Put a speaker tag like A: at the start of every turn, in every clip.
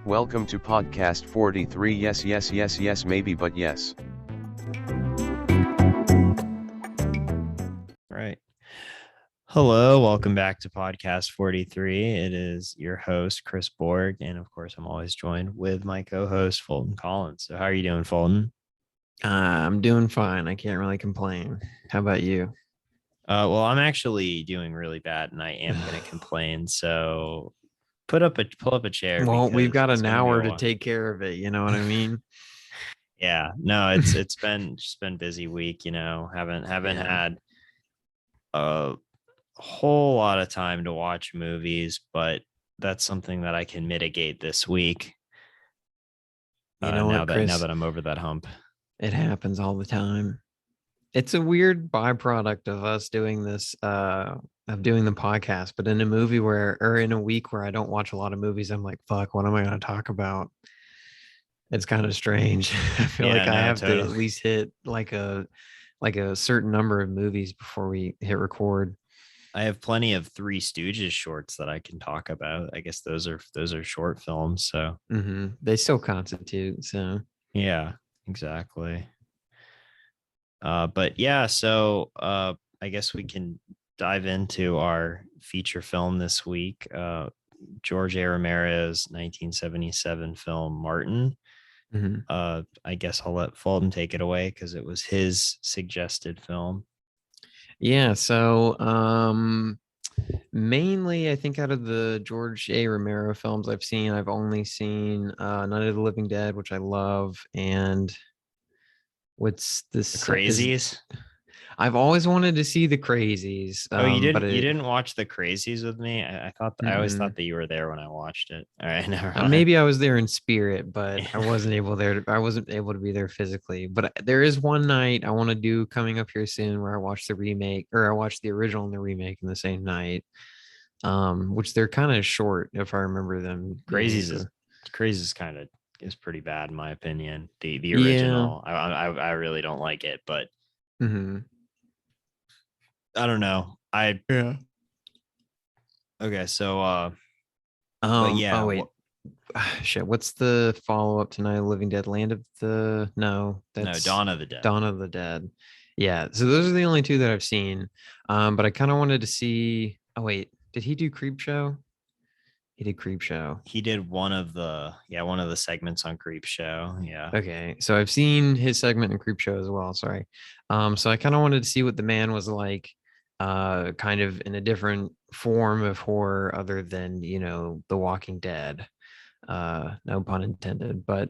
A: Welcome to podcast 43. Yes, yes, yes, yes, maybe, but yes.
B: Right. Hello, welcome back to podcast 43. It is your host, Chris Borg, and of course, I'm always joined with my co-host, Fulton Collins. So how are you doing, Fulton?
C: I'm doing fine. I can't really complain. How about you?
B: Well, I'm actually doing really bad, and I am going to complain. So pull up a chair.
C: Well, we've
B: Because
C: got
B: it's
C: an
B: gonna be
C: hour
B: a
C: to
B: while.
C: take care of it. You know what I mean?
B: Yeah, no, it's been busy week. Haven't
C: Yeah.
B: had a whole lot of time to watch movies, but that's something that I can mitigate this week.
C: You know
B: Now
C: what, Chris?
B: that I'm over that hump.
C: It happens all the time. It's a weird byproduct of us doing this, of doing the podcast. But in a movie or in a week where I don't watch a lot of movies, I'm like, fuck, what am I going to talk about? It's kind of strange. I feel
B: Yeah,
C: like I
B: no,
C: have to at
B: totally.
C: least hit like a certain number of movies before we hit record.
B: I have plenty of Three Stooges shorts that I can talk about. I guess those are short films. So
C: They still constitute. So
B: yeah, exactly. But yeah, so I guess we can dive into our feature film this week. George A. Romero's 1977 film Martin.
C: mhm.
B: I guess I'll let Fulton take it away because it was his suggested film.
C: Yeah. So mainly, I think out of the George A. Romero films I've only seen Night of the Living Dead, which I love, and what's
B: The
C: this is
B: Crazies.
C: I've always wanted to see The Crazies,
B: Oh, you
C: but
B: didn't you
C: it
B: didn't watch The Crazies with me? I always thought
C: mm-mm.
B: that you were there when I watched it. All right, never mind.
C: Maybe I was there in spirit, but I wasn't able to be there physically. But there is one night I want to do coming up here soon where I watch the remake, or I watch the original and the remake in the same night. Which they're kind of short if I remember them being.
B: Crazies is
C: So
B: Crazies kind of is pretty bad in my opinion. The
C: yeah.
B: original, I really don't like it, but
C: Hmm.
B: I don't know. I
C: Yeah.
B: okay, so but
C: Oh
B: yeah,
C: wait. Shit. What's the follow up to Night of the Living Dead? Land of the No,
B: no,
C: that's
B: Dawn of the Dead.
C: Dawn of the Dead. Yeah. So those are the only two that I've seen. But I kind of wanted to see. Oh wait, did he do Creep Show? He did Creep Show.
B: He did one of the segments on Creep Show. Yeah.
C: Okay, so I've seen his segment in Creep Show as well. Sorry. So I kind of wanted to see what the man was like, kind of in a different form of horror other than, The Walking Dead. No pun intended. But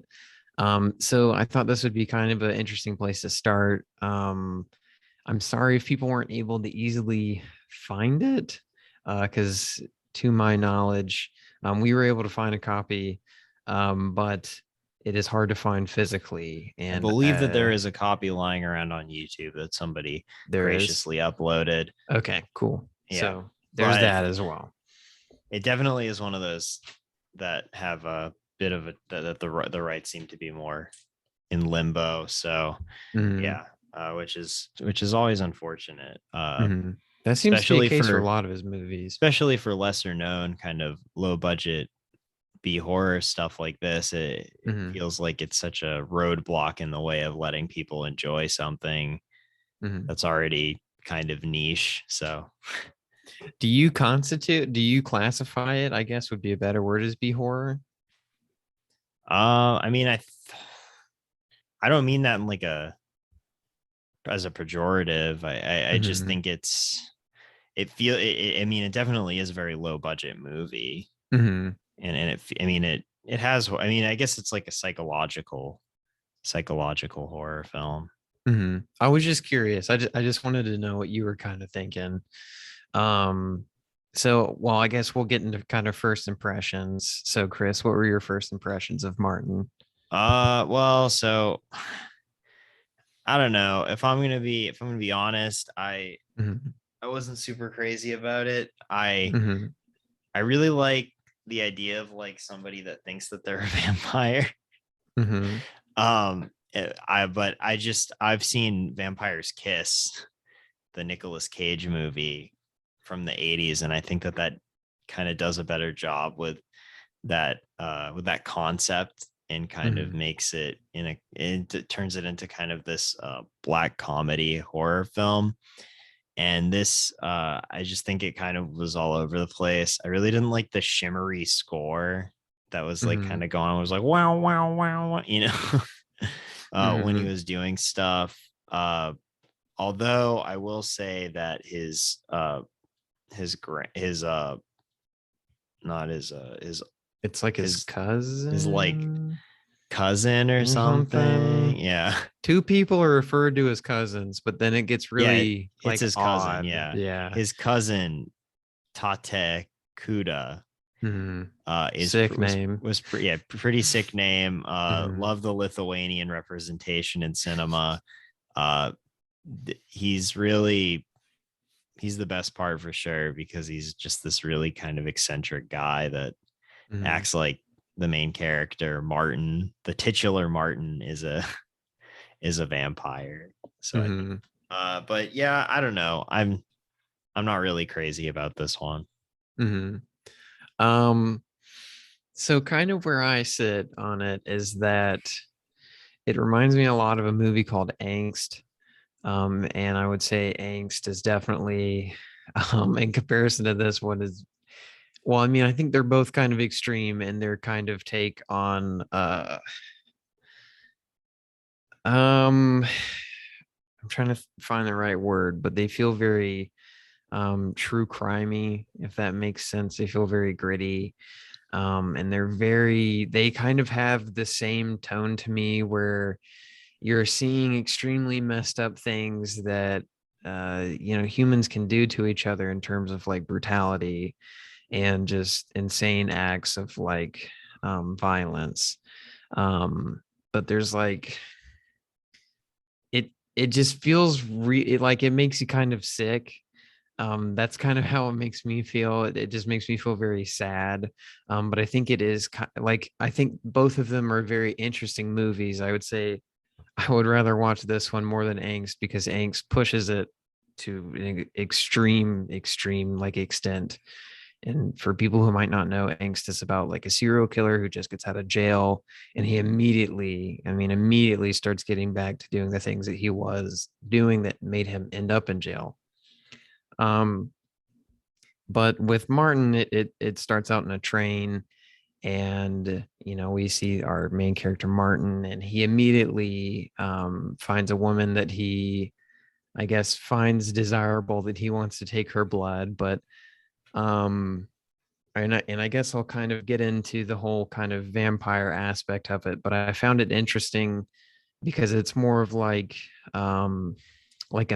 C: so I thought this would be kind of an interesting place to start. I'm sorry if people weren't able to easily find it, because to my knowledge, we were able to find a copy, but it is hard to find physically.
B: I
C: And
B: believe that there is a copy lying around on YouTube that somebody
C: there is.
B: graciously uploaded.
C: Okay, cool.
B: Yeah.
C: So there's
B: But
C: that as well.
B: it definitely is one of those that have a bit of the rights seem to be more in limbo. So
C: Mhm,
B: yeah, which is always unfortunate.
C: mhm. That seems to be
B: Especially
C: the case for a
B: for
C: lot of his movies.
B: especially for lesser known kind of low budget B horror stuff like this. It
C: Mhm,
B: feels like it's such a roadblock in the way of letting people enjoy something
C: mhm.
B: that's already kind of niche. So
C: Do you classify it, I guess would be a better word, as B horror?
B: I mean I don't mean that in like a as a pejorative. I just
C: Mhm,
B: think I mean it definitely is a very low budget movie.
C: mhm.
B: And it has, I mean, I guess it's like a psychological horror film.
C: I was just curious. I just wanted to know what you were kind of thinking. Um, so, well, I guess we'll get into kind of first impressions. So, Chris, what were your first impressions of Martin?
B: Well, so I don't know if I'm gonna be honest,
C: Hmm.
B: I wasn't super crazy about it. I really like the idea of like somebody that thinks that they're a vampire.
C: Hmm.
B: I've seen Vampires Kiss, the Nicolas Cage movie from the 80s, and I think that kind of does a better job with with that concept, and kind of
C: Mhm.
B: makes it turns it into kind of this black comedy horror film. And this I just think it kind of was all over the place. I really didn't like the shimmery score that was like kind
C: Mhm.
B: of going on. It was like wow wow wow, wow, when he
C: Mhm.
B: was doing stuff. Although I will say that his not
C: It's like his
B: his like
C: cousin
B: cousin or
C: or
B: something.
C: something.
B: Yeah.
C: Two people are referred to as cousins, but then it gets
B: Yeah,
C: really
B: it's
C: like
B: his cousin.
C: odd.
B: Yeah.
C: Yeah.
B: His cousin Tate Kuda
C: Mhm.
B: is
C: Sick
B: was
C: name.
B: yeah, pretty sick name.
C: Mhm.
B: Love the Lithuanian representation in cinema. Uh he's really he's the best part for sure, because he's just this really kind of eccentric guy that
C: Mhm.
B: acts like the main character. Martin, the titular Martin, is a vampire. So I think
C: Mhm.
B: but yeah, I don't know. I'm not really crazy about this one.
C: Mhm. Um so kind of where I sit on it is that it reminds me a lot of a movie called Angst. And I would say Angst is definitely in comparison to this one is well, I mean, I think they're both kind of extreme in their kind of take on um I'm trying to find the right word, but they feel very true crimey, if that makes sense. They feel very gritty. And they kind of have the same tone to me, where you're seeing extremely messed up things that humans can do to each other in terms of like brutality and just insane acts of like violence. But there's like it just feels like it makes you kind of sick. That's kind of how it makes me feel. It just makes me feel very sad. But I think it is like I think both of them are very interesting movies. I would say I would rather watch this one more than Angst, because Angst pushes it to an extreme like extent. And for people who might not know, Angst is about like a serial killer who just gets out of jail, and he immediately starts getting back to doing the things that he was doing that made him end up in jail. Um, but with Martin, it starts out in a train, and we see our main character Martin, and he immediately finds a woman that he, I guess, finds desirable, that he wants to take her blood. But um and I guess I'll kind of get into the whole kind of vampire aspect of it, but I found it interesting because it's more of like a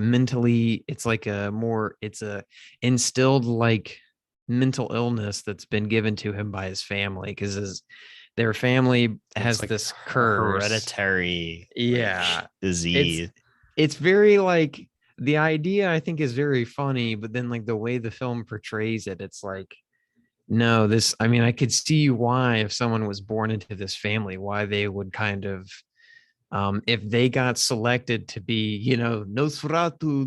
C: mentally, it's like it's a instilled like mental illness that's been given to him by his family, because their family
B: It's
C: has
B: like
C: this
B: a
C: curse.
B: hereditary like
C: Yeah, it's
B: disease.
C: it's very like, the idea I think is very funny, but then like the way the film portrays it, it's like, no, I mean, I could see why, if someone was born into this family, why they would kind of, if they got selected to be, Nosferatu,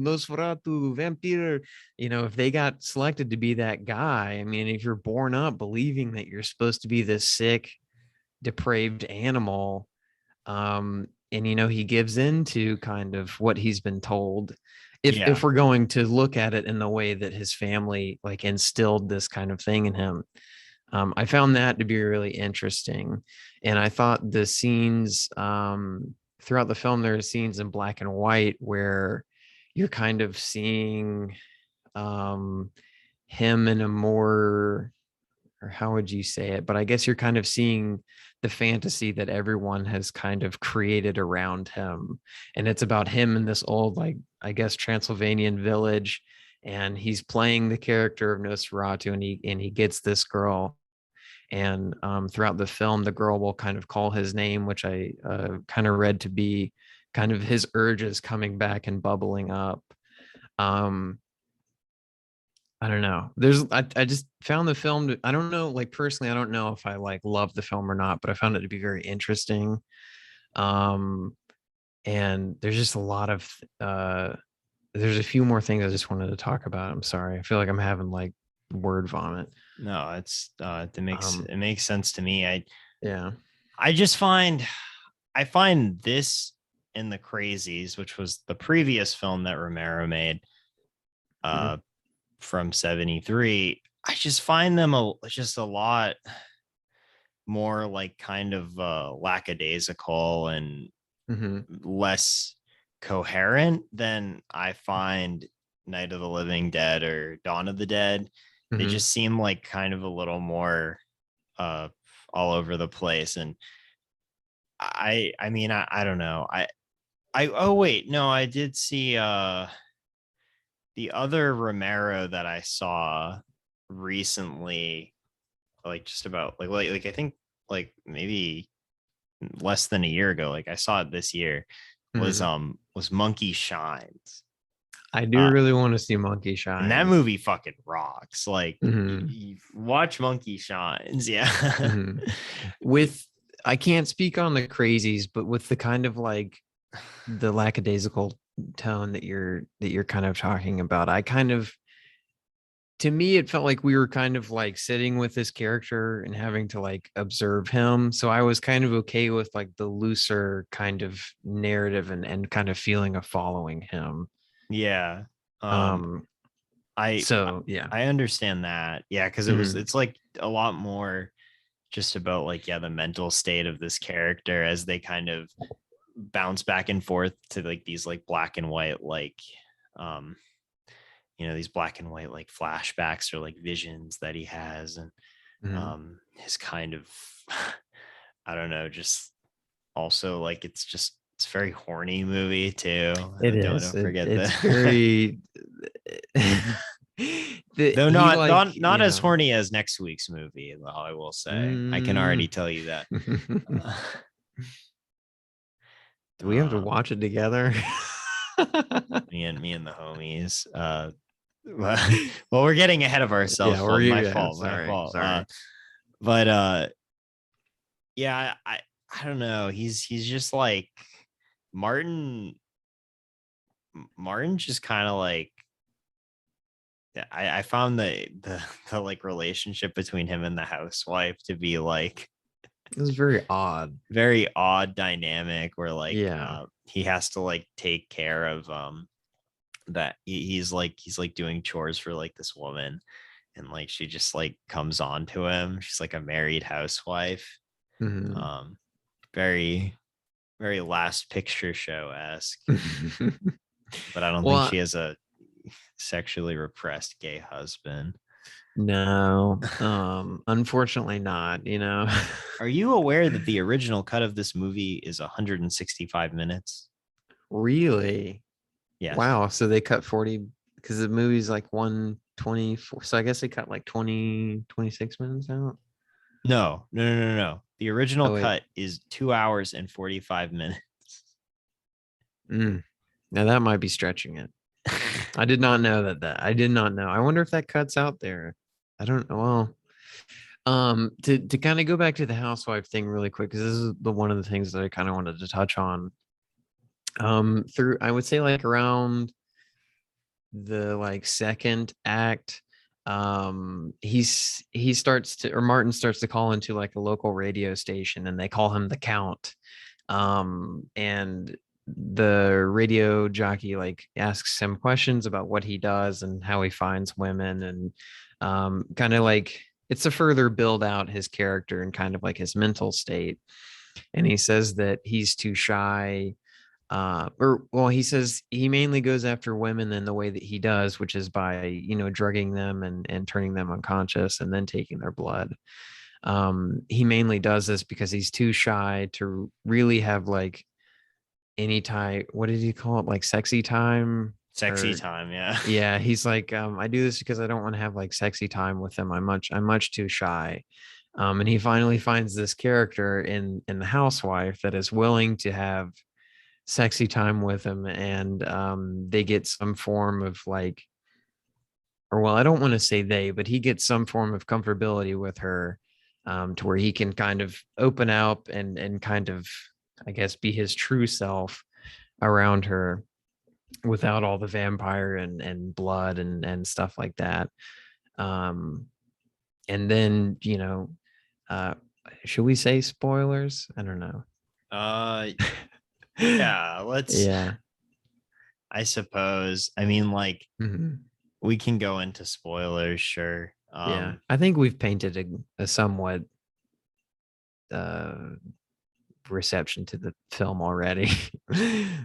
C: vampire, if they got selected to be that guy, I mean, if you're born up believing that you're supposed to be this sick, depraved animal, and he gives into kind of what he's been told. If
B: Yeah.
C: we're going to look at it in the way that his family like instilled this kind of thing in him, I found that to be really interesting. And I thought the scenes throughout the film, there are scenes in black and white where you're kind of seeing um, him in a more, or how would you say it? But I guess you're kind of seeing the fantasy that everyone has kind of created around him. And it's about him in this old, like, I guess, Transylvanian village. And he's playing the character of Nosferatu, and he gets this girl. And throughout the film, the girl will kind of call his name, which I kind of read to be kind of his urges coming back and bubbling up. Um, I don't know. I just found the film I don't know, like personally, I don't know if I like love the film or not, but I found it to be very interesting. Um, and there's just a lot of there's a few more things I just wanted to talk about. I'm sorry. I feel like I'm having like word vomit.
B: No,
C: Um,
B: it makes sense to me.
C: yeah.
B: I just find I find this in The Crazies, which was the previous film that Romero made
C: Mhm.
B: uh from 73. I just find them just a lot more like kind of lackadaisical and
C: Mhm.
B: less coherent than I find Night of the Living Dead or Dawn of the Dead. They
C: Mhm.
B: just seem like kind of a little more uh all over the place. And I mean I don't know. I oh wait, no, I did see the other Romero that I saw recently, like just about like I think like maybe less than a year ago. Like I saw it this year.
C: Mhm.
B: Was Monkey Shines.
C: I do
B: Uh
C: really want to see Monkey
B: and that
C: Shines.
B: movie fucking rocks. Like
C: Mhm.
B: you watch Monkey Shines, yeah.
C: Mhm. With I can't speak on the crazies, but with the kind of like the lackadaisical tone that you're kind of talking about, I kind of to me it felt like we were kind of like sitting with this character and having to like observe him. So I was kind of okay with like the looser kind of narrative and kind of feeling of following him.
B: Yeah. Um
C: Um
B: I
C: so yeah.
B: I understand that. Yeah, because
C: Mhm.
B: it's like a lot more just about like the mental state of this character as they kind of bounce back and forth to like these like black and white um these black and white like flashbacks or like visions that he has. And
C: Mhm.
B: his kind of I don't know, just also like it's very horny movie too.
C: It is.
B: Don't forget
C: It's
B: that.
C: very
B: Though
C: he like,
B: not
C: you
B: as
C: know.
B: horny as next week's movie, though, I will say. I can
C: Mm.
B: already tell you that. Uh,
C: Do we have to
B: um,
C: watch it together?
B: me and the homies. Well, we're getting ahead of ourselves,
C: Yeah, we're
B: Fulton. My
C: yeah,
B: fault, my
C: sorry,
B: fault.
C: sorry.
B: But yeah, I don't know. He's just like Martin. Martin just kind of like I found the like relationship between him and the housewife to be like
C: It was very odd.
B: very odd dynamic where like
C: Yeah.
B: he has to like take care of that he's like doing chores for like this woman, and like she just like comes on to him. She's like a married housewife.
C: Mhm.
B: um very very Last Picture Show-esque, but I don't think
C: Well,
B: she has a sexually repressed gay husband.
C: no, unfortunately not, you know.
B: Are you aware that the original cut of this movie is 165 minutes?
C: Really?
B: Yes.
C: Wow. So they cut 40 because the movie's like 124. So I guess they cut like 26 minutes out.
B: No. The original
C: Oh, wait.
B: cut is 2 hours and 45 minutes.
C: Mm. Now that might be stretching it. I did not know I did not know. I wonder if that cuts out there. I don't know. Well, to kind of go back to the housewife thing really quick, because this is the one of the things that I kind of wanted to touch on. Through I would say like around the like second act, he starts to or Martin starts to call into like a local radio station, and they call him the Count. And the radio jockey like asks him questions about what he does and how he finds women, and kind of like it's a further build out his character and kind of like his mental state. And he says that he's too shy, or well, he says he mainly goes after women in the way that he does, which is by, you know, drugging them and turning them unconscious and then taking their blood. He mainly does this because he's too shy to really have like any time. What did he call it? Like sexy time?
B: Sexy
C: Or
B: time, yeah.
C: yeah, he's like, I do this because I don't want to have like sexy time with them. I'm much too shy. And he finally finds this character in the housewife that is willing to have sexy time with him, and they get some form of like, or well, I don't want to say they, but he gets some form of comfortability with her, to where he can kind of open up and kind of, I guess, be his true self around her without all the vampire and blood and stuff like that. Um, and then, uh, should we say spoilers? I don't know.
B: Yeah, let's.
C: Yeah.
B: I suppose. I mean, like,
C: Mhm.
B: we can go into spoilers, sure.
C: Yeah. I think we've painted a somewhat uh reception to the film already.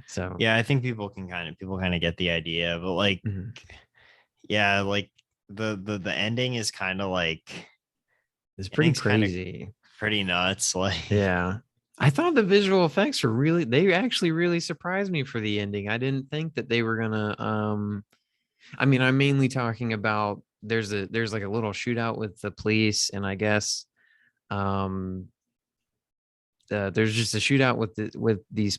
C: So
B: Yeah, I think people kind of get the idea, but like,
C: mhm.
B: yeah, like the ending is kind of like
C: It's pretty
B: ending's kind of
C: crazy.
B: pretty nuts. Like,
C: Yeah. I thought the visual effects were they actually really surprised me for the ending. I didn't think that they were gonna I mean, I'm mainly talking about there's like a little shootout with the police, and I guess um there's just a shootout with these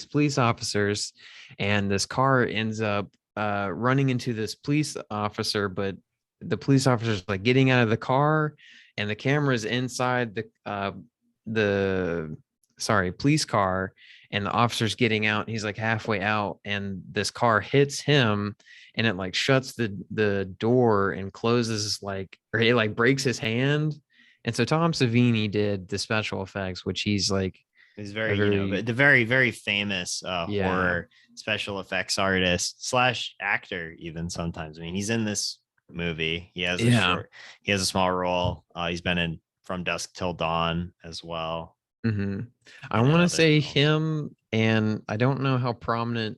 C: police officers, and this car ends up running into this police officer, but the police officer's like getting out of the car, and the camera's inside the police car, and the officer's getting out. He's like halfway out, and this car hits him, and it like shuts the door and closes, like, or it like breaks his hand. And so Tom Savini did the special effects, which he's like
B: he's
C: a
B: very,
C: very,
B: the very, very famous
C: yeah.
B: horror special effects artist slash actor, even sometimes. I mean, he's in this movie.
C: Yeah.
B: He has a small role. He's been in From Dusk Till Dawn as well,
C: Hmm. I
B: and in
C: want to
B: other
C: say
B: films.
C: him, and I don't know how prominent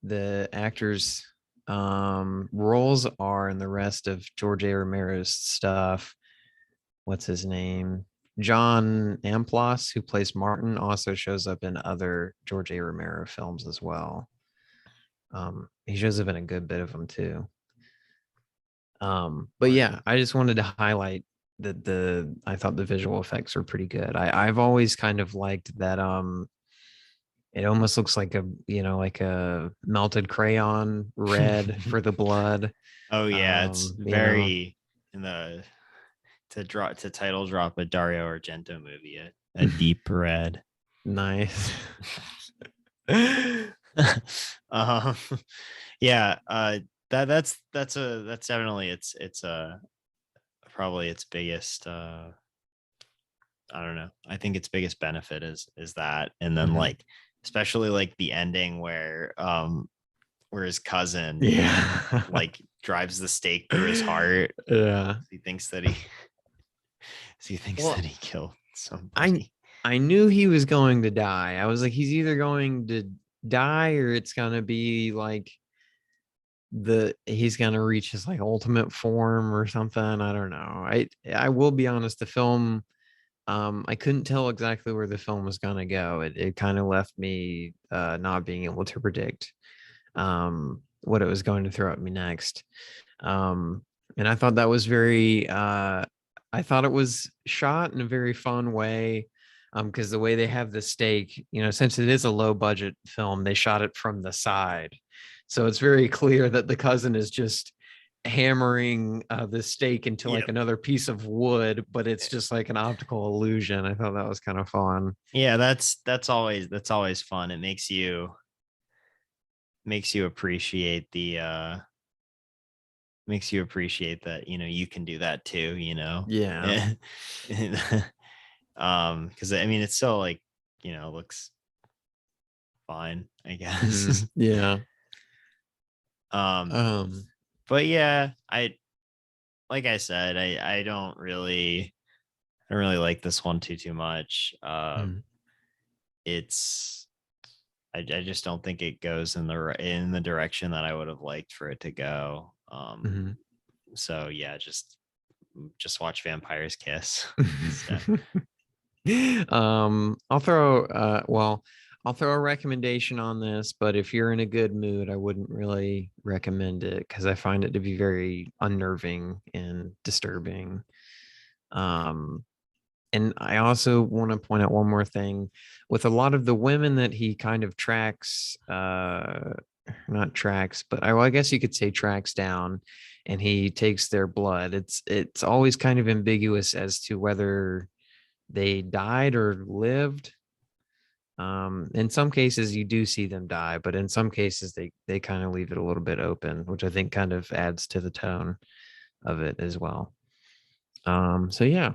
C: the actors' roles are in the rest of George A. Romero's stuff. What's his name? John Amplas, who plays Martin, also shows up in other George A. Romero films as well. He shows up in a good bit of them too. But yeah, I just wanted to highlight that I thought the visual effects were pretty good. I've always kind of liked that it almost looks like like a melted crayon red for the blood.
B: Oh yeah, it's
C: You know,
B: very in the to title drop a Dario Argento movie, a deep red.
C: nice.
B: um, yeah, that's definitely it's probably its biggest I don't know. I think its biggest benefit is that, and then
C: Mhm.
B: like especially like the ending where his cousin
C: Yeah.
B: like drives the stake through his heart.
C: Yeah.
B: He thinks that he
C: Well,
B: that he killed
C: I
B: somebody.
C: I knew he was going to die. I was like, he's either going to die, or it's gonna be like he's gonna reach his like ultimate form or something. I don't know. I will be honest, the film, I couldn't tell exactly where the film was gonna go. It kind of left me not being able to predict what it was going to throw at me next. Um and I thought that was very I thought it was shot in a very fun way. Because the way they have the stake, since it is a low budget film, they shot it from the side. So it's very clear that the cousin is just hammering the stake into like
B: Yep.
C: another piece of wood, but it's just like an optical illusion. I thought that was kind of fun.
B: Yeah, that's always fun. It makes you appreciate that, you can do that too,
C: Yeah.
B: because I mean it's still like, looks fine, I
C: Mhm.
B: guess.
C: Yeah.
B: um
C: Um,
B: but yeah, like I said, I don't really like this one too much.
C: mhm.
B: It's I just don't think it goes in the direction that I would have liked for it to go.
C: Mhm.
B: So yeah, just watch Vampires Kiss.
C: I'll throw a recommendation on this, but if you're in a good mood, I wouldn't really recommend it because I find it to be very unnerving and disturbing. Um, and I also want to point out one more thing. With a lot of the women that he kind of tracks, not tracks, but I guess you could say tracks down, and he takes their blood. It's always kind of ambiguous as to whether they died or lived. In some cases you do see them die, but in some cases they kind of leave it a little bit open, which I think kind of adds to the tone. of it as well. So yeah,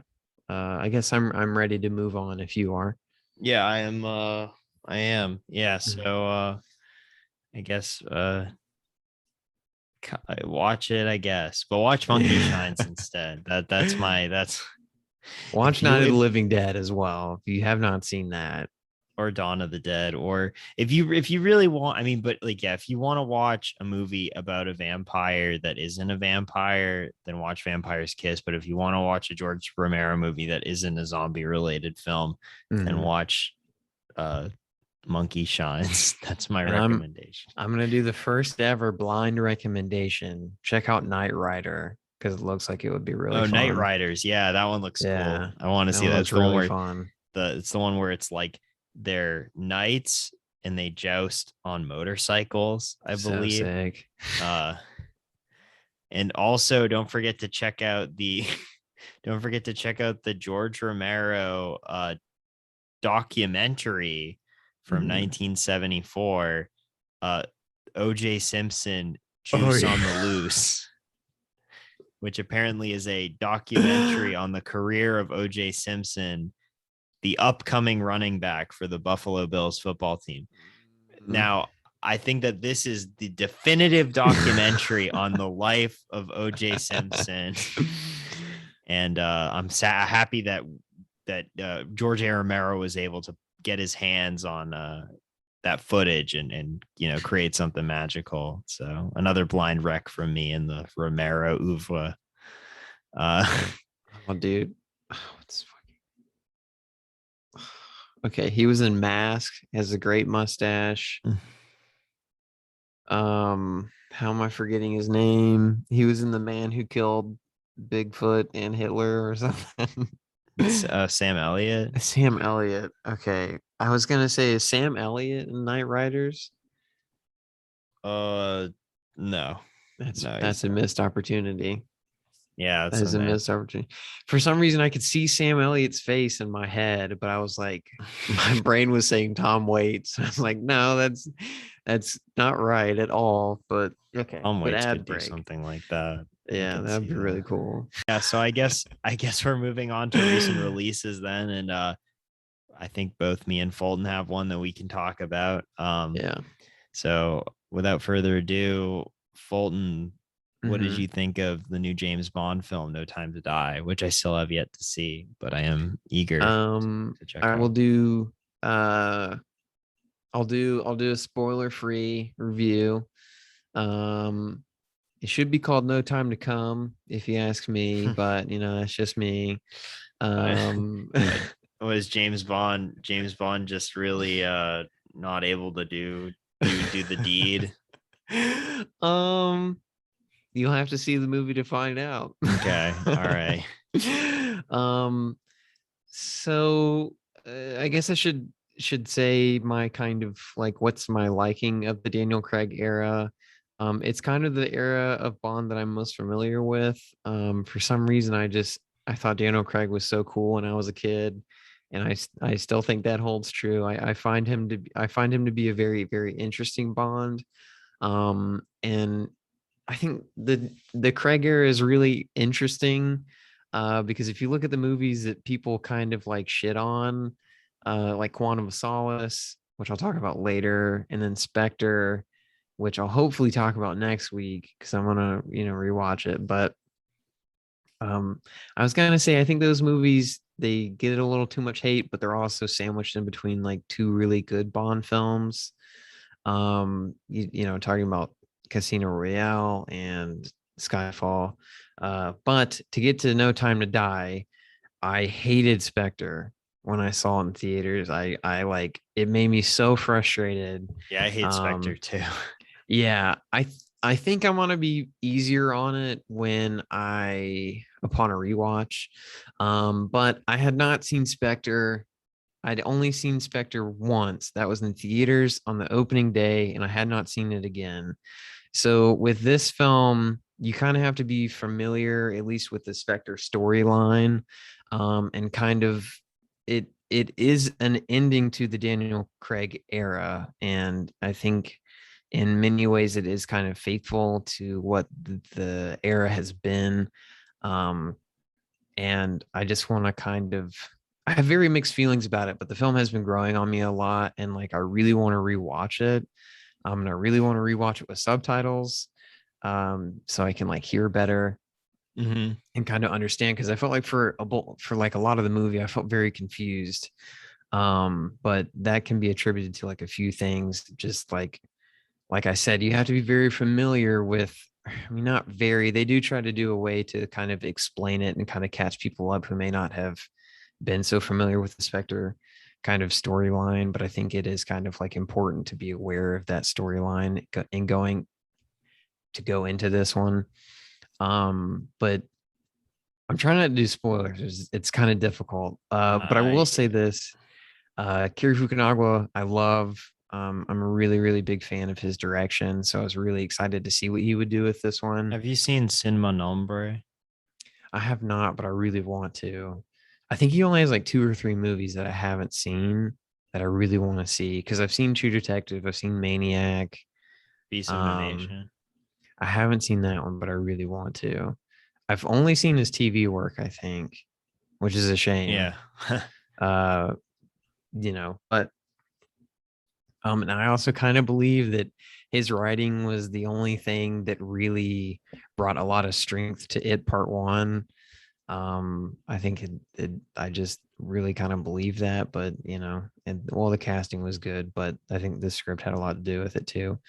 C: I guess I'm ready to move on if you are.
B: Yeah, I am. I am. Yeah.
C: Mhm.
B: So I guess watch it. I guess, but watch Monkey Shines instead. That's if
C: Watch
B: you
C: Night of the
B: if
C: Living Dead as well. If you have not seen that.
B: or Dawn of the Dead, or if you really want, I mean, but like yeah, if you want to watch a movie about a vampire that isn't a vampire, then watch Vampire's Kiss. But if you want to watch a George Romero movie that isn't a zombie related film, then
C: Mhm.
B: watch uh Monkey Shines. That's my
C: And I'm
B: recommendation.
C: I'm gonna do the first ever blind recommendation. Check out Knight Rider because it looks like it would be really
B: Oh, Night
C: fun.
B: Riders. Yeah, that one looks cool.
C: Yeah,
B: I want to
C: that
B: see
C: one
B: that.
C: looks
B: It's the one
C: really
B: where
C: fun.
B: it's the one where it's like they're knights and they joust on motorcycles, I
C: So
B: believe.
C: sick.
B: Uh and also don't forget to check out the don't forget to check out the George Romero documentary from
C: Mhm.
B: 1974, OJ Simpson
C: Oh
B: Juice on the
C: yeah.
B: Loose, which apparently is a documentary on the career of OJ Simpson, the upcoming running back for the Buffalo Bills football team.
C: Mhm.
B: Now, I think that this is the definitive documentary on the life of OJ Simpson. And I'm happy that George A. Romero was able to get his hands on that footage and create something magical. So another blind wreck from me in the Romero oeuvre. Uh,
C: Oh, dude. Oh, it's okay. He was in Mask, has a great mustache. How am I forgetting his name? He was in The Man Who Killed Bigfoot and Hitler or something.
B: Sam Elliott.
C: Sam Elliott. Okay. I was gonna say is Sam Elliott in Night Riders.
B: Uh, no, no, he's
C: That's a
B: not.
C: missed opportunity.
B: Yeah,
C: That
B: that's
C: is a
B: okay.
C: missed opportunity. For some reason, I could see Sam Elliott's face in my head, but I was like, my brain was saying Tom Waits. I was like, no, that's not right at all. But okay,
B: Tom
C: but
B: Waits could
C: ad
B: do
C: break.
B: something like that. I
C: Yeah,
B: can
C: that'd
B: see
C: be really
B: that.
C: cool.
B: Yeah, so I guess we're moving on to recent releases then, and I think both me and Fulton have one that we can talk about.
C: Yeah.
B: So without further ado, Fulton, what did
C: Hmm.
B: you think of the new James Bond film, No Time to Die, which I still have yet to see, but I am eager to check
C: I will
B: out.
C: do. Uh, I'll do a spoiler free review. Um, it should be called No Time to Come, if you ask me, but that's just me.
B: Uh,
C: Um,
B: uh, was James Bond just really not able to do the deed?
C: um, you'll have to see the movie to find out.
B: Okay, all right.
C: um, so I guess I should say my kind of like what's my liking of the Daniel Craig era. It's kind of the era of Bond that I'm most familiar with. For some reason, I thought Daniel Craig was so cool when I was a kid, and I still think that holds true. I find him to be a very very interesting Bond. And I think the Craig era is really interesting because if you look at the movies that people kind of like shit on, like Quantum of Solace, which I'll talk about later, and then Spectre, which I'll hopefully talk about next week because I'm gonna rewatch it. But I was gonna say I think those movies they get a little too much hate, but they're also sandwiched in between like two really good Bond films. Talking about Casino Royale and Skyfall. But to get to No Time to Die, I hated Spectre when I saw it in theaters. I like it made me so frustrated.
B: Yeah, I hate Spectre
C: Um,
B: too.
C: yeah, I think I want to be easier on it when I upon a rewatch. But I had not seen Spectre. I'd only seen Spectre once. That was in theaters on the opening day, and I had not seen it again. So with this film, you kind of have to be familiar, at least with the Spectre storyline, and kind of it is an ending to the Daniel Craig era, and I think in many ways it is kind of faithful to what the era has been. Um, and I just want to kind of, I have very mixed feelings about it, but the film has been growing on me a lot, and like I really want to rewatch it. And I really want to rewatch it with subtitles, so I can like hear better
B: Mhm.
C: and kind of understand, because I felt like for like a lot of the movie I felt very confused. But that can be attributed to like a few things, just like I said, you have to be very familiar with, I mean, not very, they do try to do a way to kind of explain it and kind of catch people up who may not have been so familiar with the Spectre kind of storyline. But I think it is kind of like important to be aware of that storyline and going to go into this one. But I'm trying not to do spoilers. It's kind of difficult. But I will say this. Kiri Fukunaga, I love. I'm a really, really big fan of his direction. So I was really excited to see what he would do with this one.
B: Have you seen Cinema Nombre?
C: I have not, but I really want to. I think he only has like 2 or 3 movies that I haven't seen that I really want to see, because I've seen True Detective, I've seen Maniac.
B: Beast of No
C: Um,
B: Nation.
C: I haven't seen that one, but I really want to. I've only seen his TV work, I think, which is a shame.
B: Yeah.
C: Uh, but and I also kind of believe that his writing was the only thing that really brought a lot of strength to it, part one. I think I just really kind of believe that, but and well, the casting was good, but I think the script had a lot to do with it too.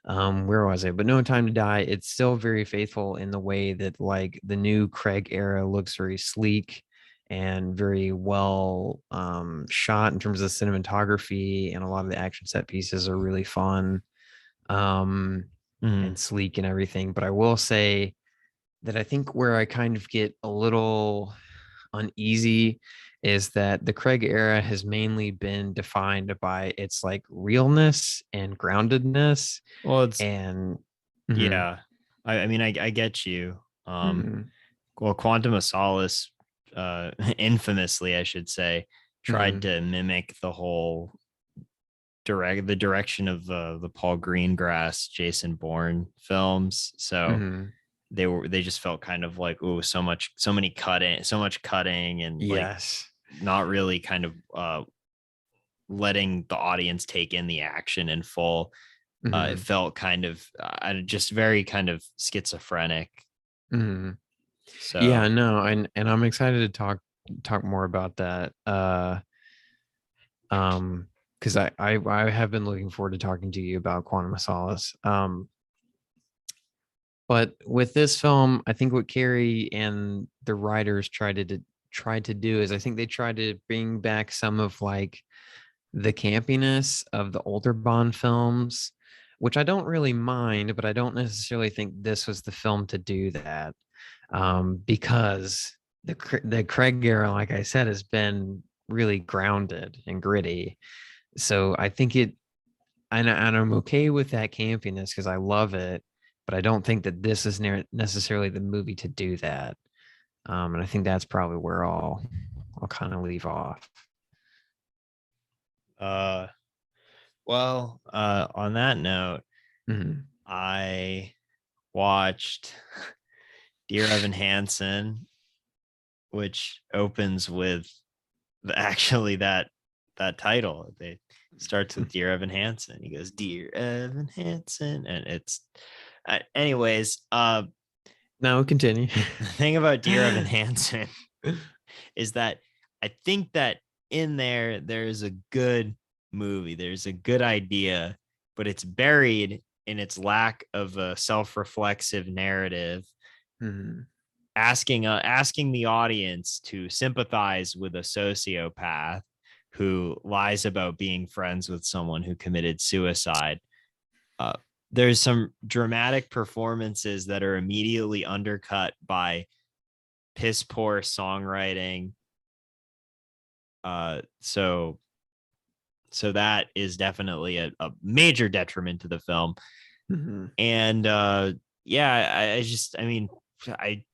C: Where was I? But No Time to Die, it's still very faithful in the way that like the new Craig era looks very sleek and very well shot in terms of cinematography, and a lot of the action set pieces are really fun
B: Mhm.
C: and sleek and everything. But I will say that I think where I kind of get a little uneasy is that the Craig era has mainly been defined by its like realness and groundedness.
B: Well, it's
C: And mhm,
B: yeah. I mean, I get you.
C: mhm,
B: Well, Quantum of Solace, infamously, I should say, tried
C: mhm,
B: to mimic the whole the direction of the Paul Greengrass, Jason Bourne films. So
C: mhm.
B: they just felt kind of like, oh, so much cutting, and like
C: Yes.
B: not really kind of letting the audience take in the action in full. It
C: Mhm,
B: felt kind of just very kind of schizophrenic.
C: mhm. Yeah,
B: So
C: no, and I'm excited to talk more about that. Because I have been looking forward to talking to you about Quantum of Solace. But with this film, I think what Carrie and the writers tried to do is, I think they tried to bring back some of like the campiness of the older Bond films, which I don't really mind, but I don't necessarily think this was the film to do that. Because the Craig era, like I said, has been really grounded and gritty. So I think and I'm okay with that campiness because I love it, but I don't think that this is necessarily the movie to do that. And I think that's probably where I'll kind of leave off.
B: uh well, on that note,
C: Mhm.
B: I watched Dear Evan Hansen, which opens with actually that title. They starts with Dear Evan Hansen. He goes, Dear Evan Hansen, and it's anyways.
C: No, continue.
B: The thing about Dear Evan Hansen is that I think that in there is a good movie, there's a good idea, but it's buried in its lack of a self-reflexive narrative,
C: Mhm.
B: asking the audience to sympathize with a sociopath who lies about being friends with someone who committed suicide. Uh, there's some dramatic performances that are immediately undercut by piss poor songwriting. So that is definitely a major detriment to the film.
C: Mhm.
B: And yeah, I mean, I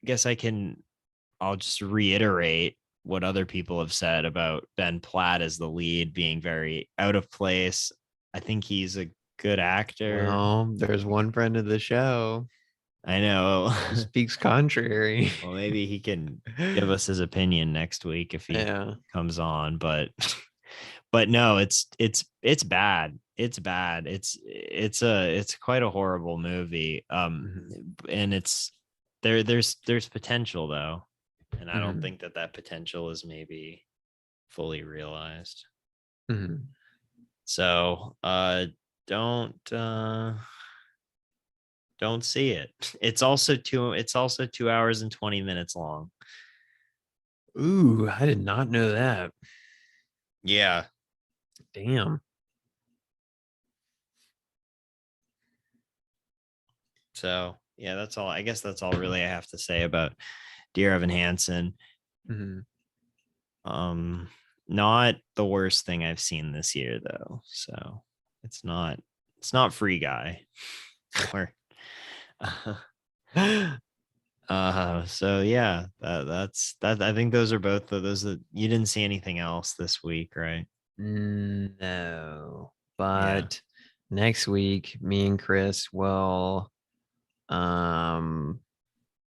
B: guess I'll just reiterate what other people have said about Ben Platt as the lead being very out of place. I think he's good actor.
C: Well, there's one friend of the show
B: I know.
C: who speaks contrary.
B: Well, maybe he can give us his opinion next week if he comes on, but no, it's bad. It's bad. It's quite a horrible movie. And it's there's potential though, and I don't think that potential is maybe fully realized. So don't see it. It's also 2 hours and 20 minutes long.
C: Ooh, I did not know that.
B: Yeah.
C: Damn.
B: So yeah, that's all. I guess that's all really I have to say about Dear Evan Hansen. Not the worst thing I've seen this year though. So it's not Free Guy. Or so yeah, that's that. I think those are both those that you didn't see anything else this week, right?
C: No, but next week, me and Chris will, I'm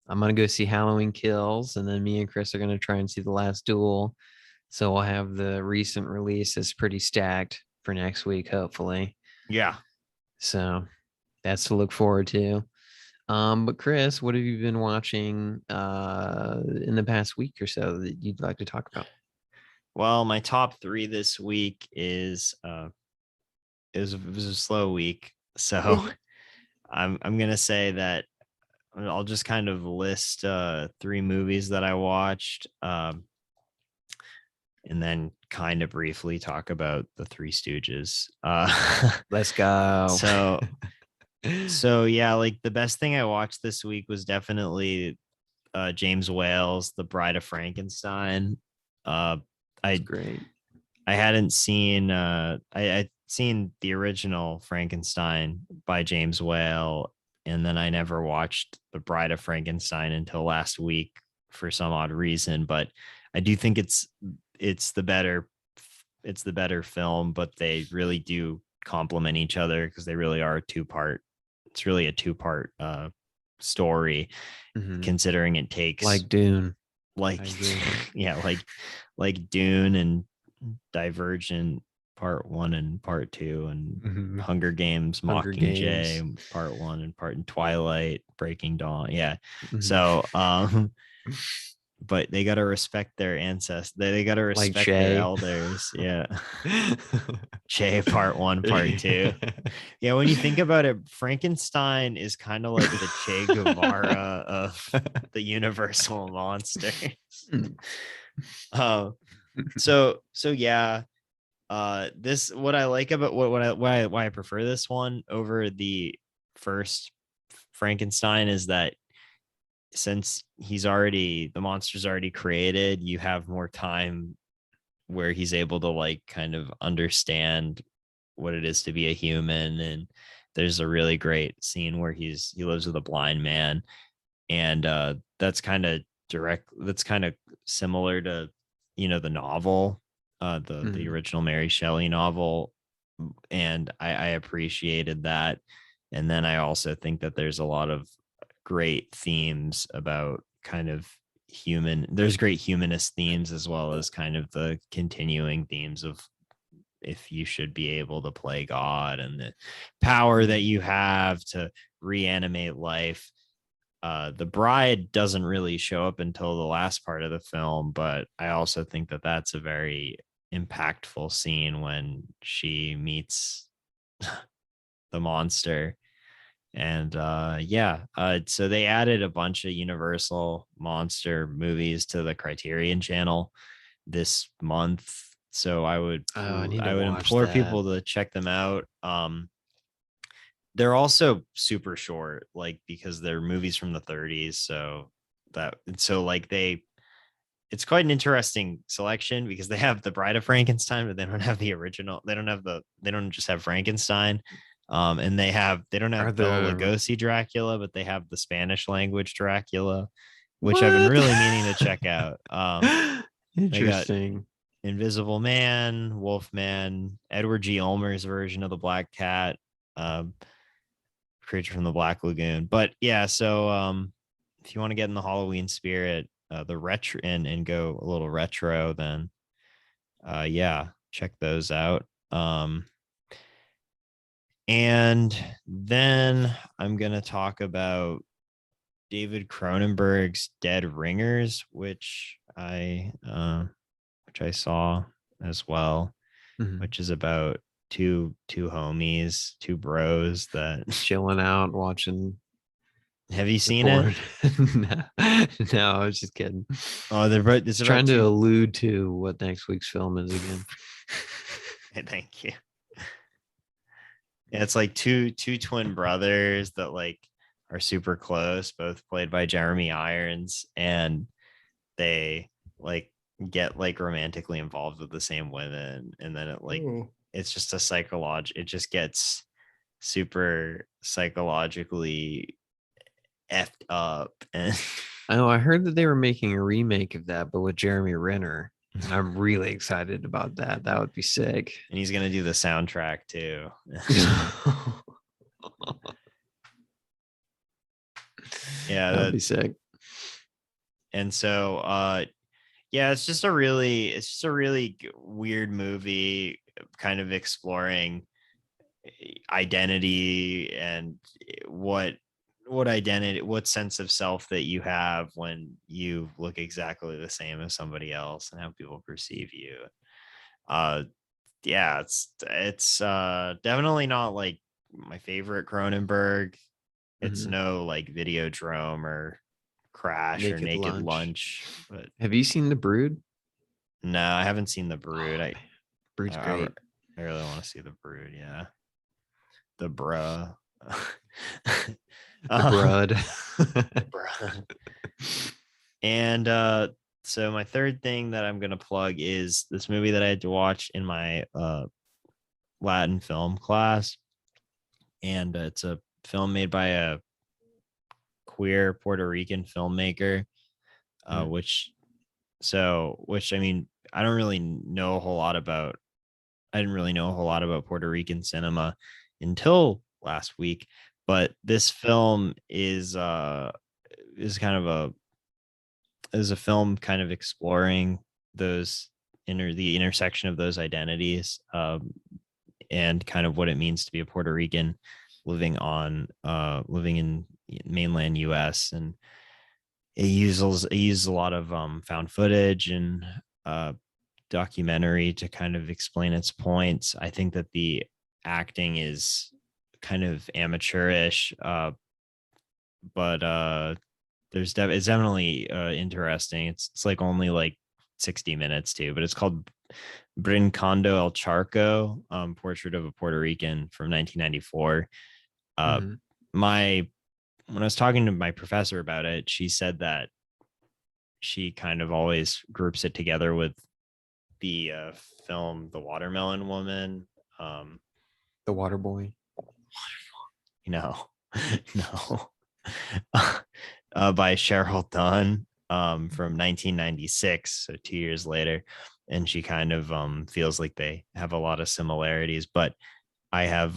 C: gonna go see Halloween Kills, and then me and Chris are gonna try and see The Last Duel. So we'll have the recent releases pretty stacked for next week, hopefully.
B: Yeah.
C: So that's to look forward to. But Chris, what have you been watching in the past week or so that you'd like to talk about?
B: Well, my top 3 this week is it was a slow week. So I'm gonna say that I'll just kind of list 3 movies that I watched, and then kind of briefly talk about the Three Stooges.
C: Let's go.
B: So yeah, like the best thing I watched this week was definitely James Whale's The Bride of Frankenstein.
C: Great.
B: I hadn't seen I'd seen the original Frankenstein by James Whale, and then I never watched The Bride of Frankenstein until last week for some odd reason, but I do think it's the better film, but they really do complement each other because they really are a two-part. It's really a two-part story, considering it takes
C: like Dune.
B: Yeah, like Dune and Divergent Part 1 and Part 2, and Hunger Games, Mockingjay Part 1 and Part, and Twilight, Breaking Dawn. Yeah. So but they got to respect their ancestors. They got to respect their elders. Yeah. Che Part 1, Part 2. Yeah, when you think about it, Frankenstein is kind of like the Che Guevara of the Universal monsters. So yeah. This, what I like about why I prefer this one over the first Frankenstein is that since the monster's already created, you have more time where he's able to like kind of understand what it is to be a human. And there's a really great scene where he lives with a blind man, and that's kind of similar to the novel, the original Mary Shelley novel, and I appreciated that. And then I also think that there's a lot of great themes about kind of there's great humanist themes, as well as kind of the continuing themes of if you should be able to play God and the power that you have to reanimate life. The bride doesn't really show up until the last part of the film, but I also think that that's a very impactful scene when she meets the monster. And so they added a bunch of Universal monster movies to the Criterion channel this month. So I would implore people to check them out. They're also super short, like, because they're movies from the 30s. It's quite an interesting selection because they have The Bride of Frankenstein, but they don't have the original. They don't just have Frankenstein. And they don't have Bela Lugosi Dracula, but they have the Spanish language Dracula, which I've been really meaning to check out.
C: Interesting.
B: Invisible Man, Wolfman, Edward G. Ulmer's version of the Black Cat, Creature from the Black Lagoon. But yeah, so if you want to get in the Halloween spirit, the retro and go a little retro, then yeah, check those out. And then I'm gonna talk about David Cronenberg's Dead Ringers, which I saw as well, which is about two homies, two bros that
C: chilling out, watching.
B: Have you seen it?
C: No, I was just kidding.
B: Oh, they're it's
C: trying to allude to what next week's film is again.
B: Thank you. Yeah, it's like two twin brothers that like are super close, both played by Jeremy Irons, and they like get like romantically involved with the same women, and then it's just it just gets super psychologically effed up. And
C: I know I heard that they were making a remake of that, but with Jeremy Renner. And I'm really excited about that. That would be sick.
B: And he's gonna do the soundtrack too. Yeah,
C: that'd be sick.
B: And so yeah, it's just a really weird movie, kind of exploring identity and what sense of self that you have when you look exactly the same as somebody else and how people perceive you. Yeah, it's definitely not like my favorite Cronenberg. It's no like Videodrome or Crash or Naked Lunch. But
C: have you seen The Brood?
B: No, I haven't seen The Brood.
C: Brood's great.
B: I really want to see The Brood. Yeah, the bruh.
C: Bruh.
B: And so my third thing that I'm gonna plug is this movie that I had to watch in my Latin film class, and it's a film made by a queer Puerto Rican filmmaker, which I mean, I didn't really know a whole lot about Puerto Rican cinema until last week. But this film is a film kind of exploring the intersection of those identities, and kind of what it means to be a Puerto Rican living in mainland US. And it uses a lot of found footage and documentary to kind of explain its points. I think that the acting is kind of amateurish, but it's definitely interesting. It's like only like 60 minutes too, but it's called Brincando El Charco, Portrait of a Puerto Rican from 1994. When I was talking to my professor about it, she said that she kind of always groups it together with the film The Watermelon Woman.
C: The Water Boy.
B: No. By Cheryl Dunn, from 1996, so 2 years later. And she kind of feels like they have a lot of similarities, but I have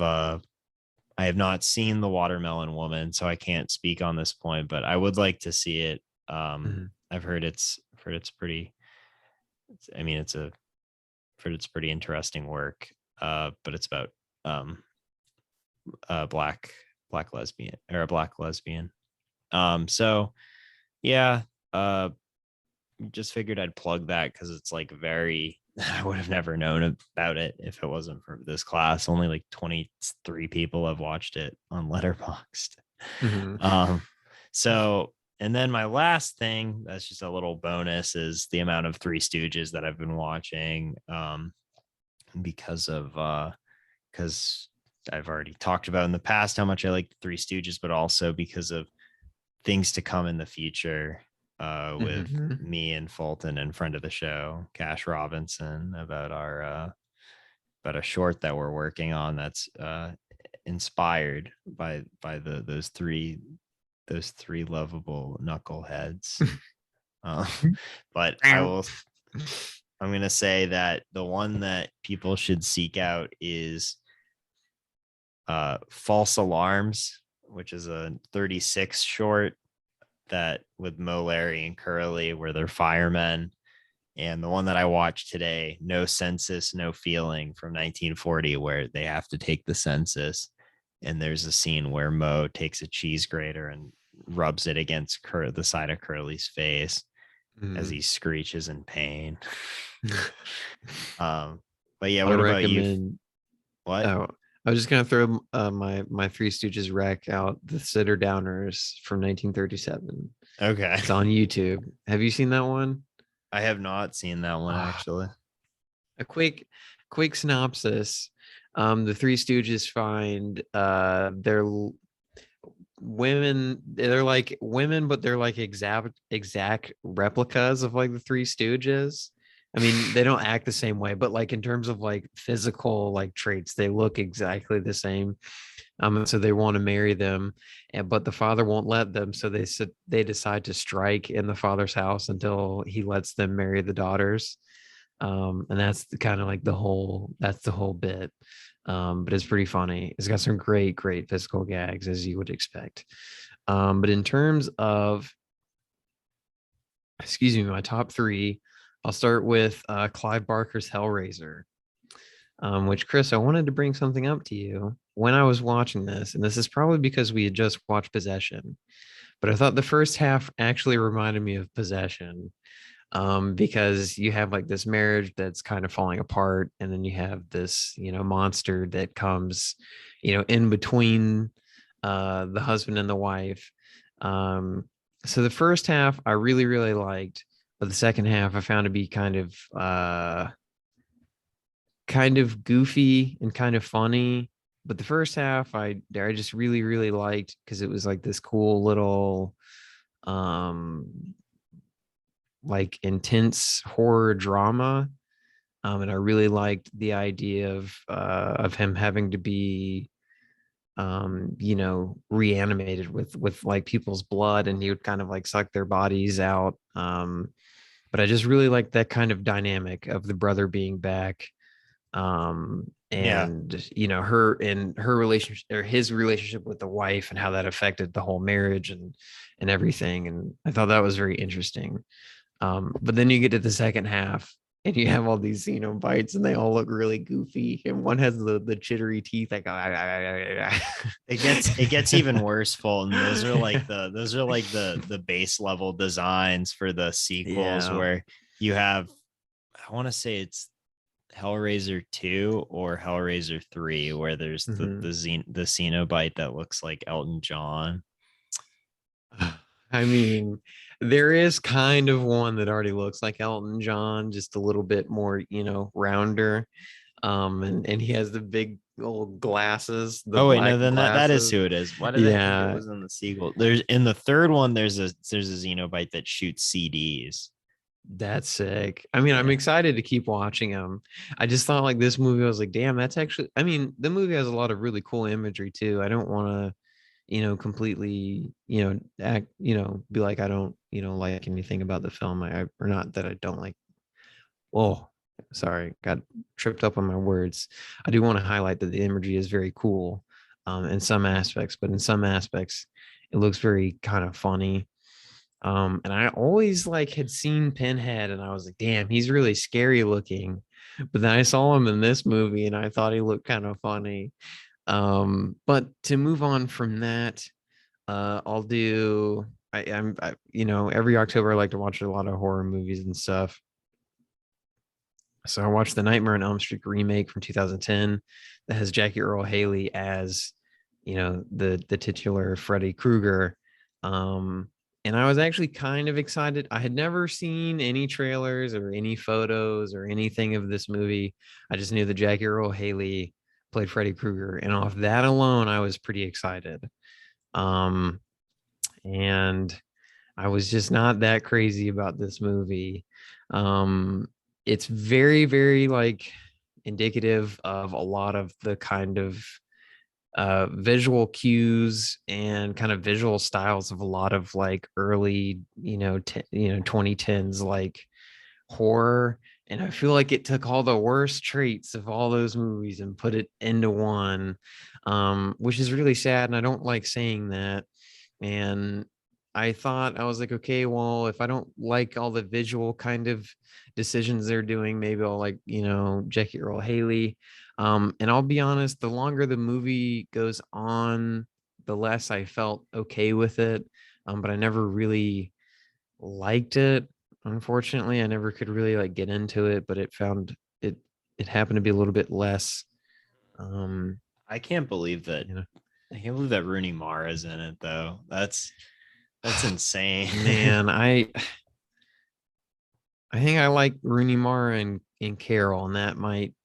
B: not seen The Watermelon Woman, so I can't speak on this point, but I would like to see it. I've heard it's pretty, it's pretty interesting work, but it's about a black lesbian, or a black lesbian. So yeah, just figured I'd plug that because it's like I would have never known about it if it wasn't for this class. Only like 23 people have watched it on Letterboxd. So, and then my last thing that's just a little bonus is the amount of Three Stooges that I've been watching, because I've already talked about in the past how much I like the Three Stooges, but also because of things to come in the future, with me and Fulton and friend of the show, Cash Robinson, about a short that we're working on that's inspired by those three lovable knuckleheads. But I'm gonna say that the one that people should seek out is False Alarms, which is a 36 short that with Mo, Larry, and Curly, where they're firemen. And the one that I watched today, No Census, No Feeling from 1940, where they have to take the census. And there's a scene where Mo takes a cheese grater and rubs it against the side of Curly's face as he screeches in pain. But yeah,
C: I
B: what
C: would
B: about you?
C: recommend.
B: What?
C: Oh, I was just gonna throw my Three Stooges rec out, the Sitter Downers from 1937.
B: Okay.
C: It's on YouTube. Have you seen that one?
B: I have not seen that one
C: Ah,
B: actually.
C: a quick synopsis. The Three Stooges find women. They're like women, but they're like exact replicas of like the Three Stooges. I mean, they don't act the same way, but like in terms of like physical like traits, they look exactly the same. And so they want to marry them, and but the father won't let them. So they decide to strike in the father's house until he lets them marry the daughters. And that's kind of like that's the whole bit. But it's pretty funny. It's got some great physical gags as you would expect. But in terms of, excuse me, my top three, I'll start with Clive Barker's Hellraiser. Which, Chris, I wanted to bring something up to you when I was watching this, and this is probably because we had just watched Possession, but I thought the first half actually reminded me of Possession, because you have like this marriage that's kind of falling apart, and then you have this, monster that comes, in between the husband and the wife. So the first half I really liked, but the second half I found to be kind of goofy and kind of funny. But the first half I just really liked, because it was like this cool little like intense horror drama. And I really liked the idea of him having to be reanimated with like people's blood, and he would kind of like suck their bodies out. But I just really liked that kind of dynamic of the brother being back,
B: Yeah.
C: and her relationship, or his relationship with the wife, and how that affected the whole marriage and everything. And I thought that was very interesting. But then you get to the second half, and you have all these bites, and they all look really goofy, and one has the chittery teeth like
B: It gets even worse, Fulton. Those are like the base level designs for the sequels,
C: yeah.
B: where you have, I want to say it's Hellraiser 2 or Hellraiser 3, where there's
C: Mhm.
B: the Cenobite that looks like Elton John.
C: I mean, there is kind of one that already looks like Elton John, just a little bit more, rounder. And he has the big old glasses, the
B: Oh wait, no,
C: black
B: then that is
C: glasses.
B: who it is. Why did I think it
C: Yeah,
B: was in the sequel? There's in the third one, there's a Xenobite that shoots CDs.
C: that's sick. I mean, I'm
B: Yeah.
C: excited to keep watching him. I just thought like this movie, I was like, damn, that's actually, I mean, the movie has a lot of really cool imagery too. I don't want to, completely, act, be like I don't, like anything about the film. Or not that I don't like. Oh, sorry, got tripped up on my words. I do want to highlight that the imagery is very cool, in some aspects, but in some aspects, it looks very kind of funny. And I always like had seen Pinhead, and I was like, damn, he's really scary looking. But then I saw him in this movie, and I thought he looked kind of funny. But to move on from that, I'll do. Every October I like to watch a lot of horror movies and stuff. So I watched the Nightmare on Elm Street remake from 2010 that has Jackie Earl Haley as, the titular Freddy Krueger. Um, and I was actually kind of excited. I had never seen any trailers or any photos or anything of this movie. I just knew that Jackie Earl Haley played Freddy Krueger, and off that alone, I was pretty excited. Um, and I was just not that crazy about this movie. Um, it's very like indicative of a lot of the kind of visual cues and kind of visual styles of a lot of like early 2010s like horror. And I feel like it took all the worst traits of all those movies and put it into one, which is really sad. And I don't like saying that. And I was like, okay, well, if I don't like all the visual kind of decisions they're doing, maybe I'll like, Jackie Earl Haley. And I'll be honest, the longer the movie goes on, the less I felt okay with it. But I never really liked it. Unfortunately, I never could really like get into it, but it happened to be a little bit less. Um,
B: I can't believe that.
C: you know,
B: I can't believe that Rooney Mara's in it though. That's insane.
C: man, I think I like Rooney Mara and Carol, and that might.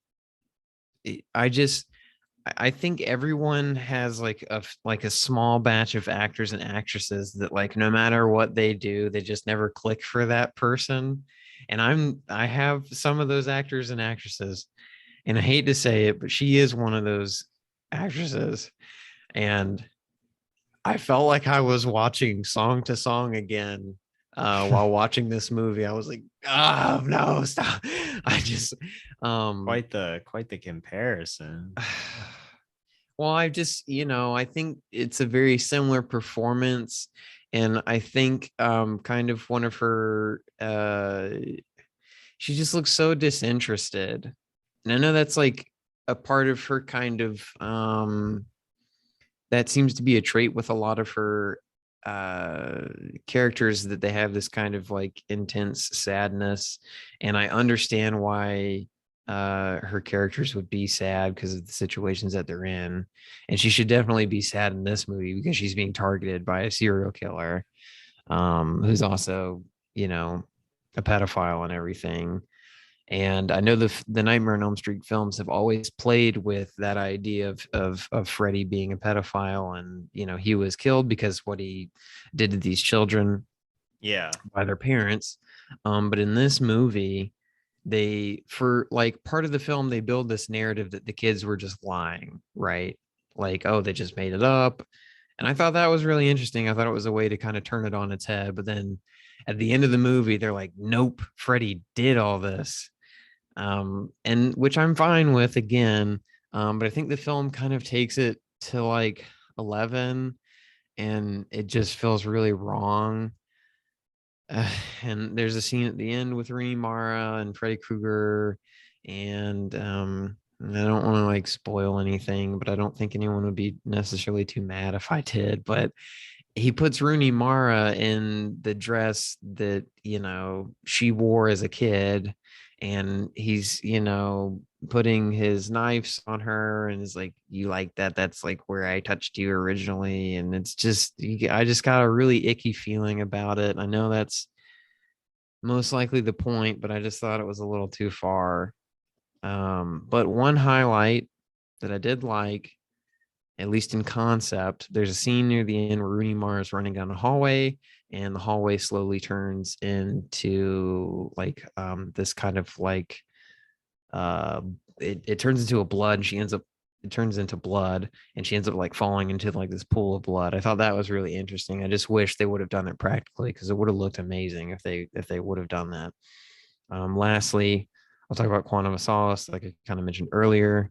C: I think everyone has like a small batch of actors and actresses that like no matter what they do, they just never click for that person. And I have some of those actors and actresses, and I hate to say it, but she is one of those actresses. And I felt like I was watching Song to Song again while watching this movie. I was like, oh no, stop. I just
B: Quite the comparison.
C: well, I think it's a very similar performance. And I think kind of one of her she just looks so disinterested. And I know that's like a part of her kind of that seems to be a trait with a lot of her characters, that they have this kind of like intense sadness. And I understand why her characters would be sad because of the situations that they're in. And she should definitely be sad in this movie because she's being targeted by a serial killer, who's also, a pedophile and everything. And I know the Nightmare on Elm Street films have always played with that idea of Freddy being a pedophile, and he was killed because what he did to these children
B: Yeah.
C: by their parents. But in this movie, for like part of the film, they build this narrative that the kids were just lying, right? Like, oh, they just made it up. And I thought that was really interesting. I thought it was a way to kind of turn it on its head. But then at the end of the movie, they're like, nope, Freddy did all this. And which I'm fine with again. But I think the film kind of takes it to like 11, and it just feels really wrong. And there's a scene at the end with Rooney Mara and Freddy Krueger, and I don't want to like spoil anything, but I don't think anyone would be necessarily too mad if I did. But he puts Rooney Mara in the dress that she wore as a kid, and he's putting his knives on her, and is like, you like that? That's like where I touched you originally. And it's just, I just got a really icky feeling about it. I know that's most likely the point, but I just thought it was a little too far. But one highlight that I did like, at least in concept, there's a scene near the end where Rooney Mara is running down a hallway, and the hallway slowly turns into like this kind of like it turns into a blood, and it turns into blood, and she ends up like falling into like this pool of blood. I thought that was really interesting. I just wish they would have done it practically, because it would have looked amazing if they would have done that. Lastly, I'll talk about Quantum of Solace, like I kind of mentioned earlier.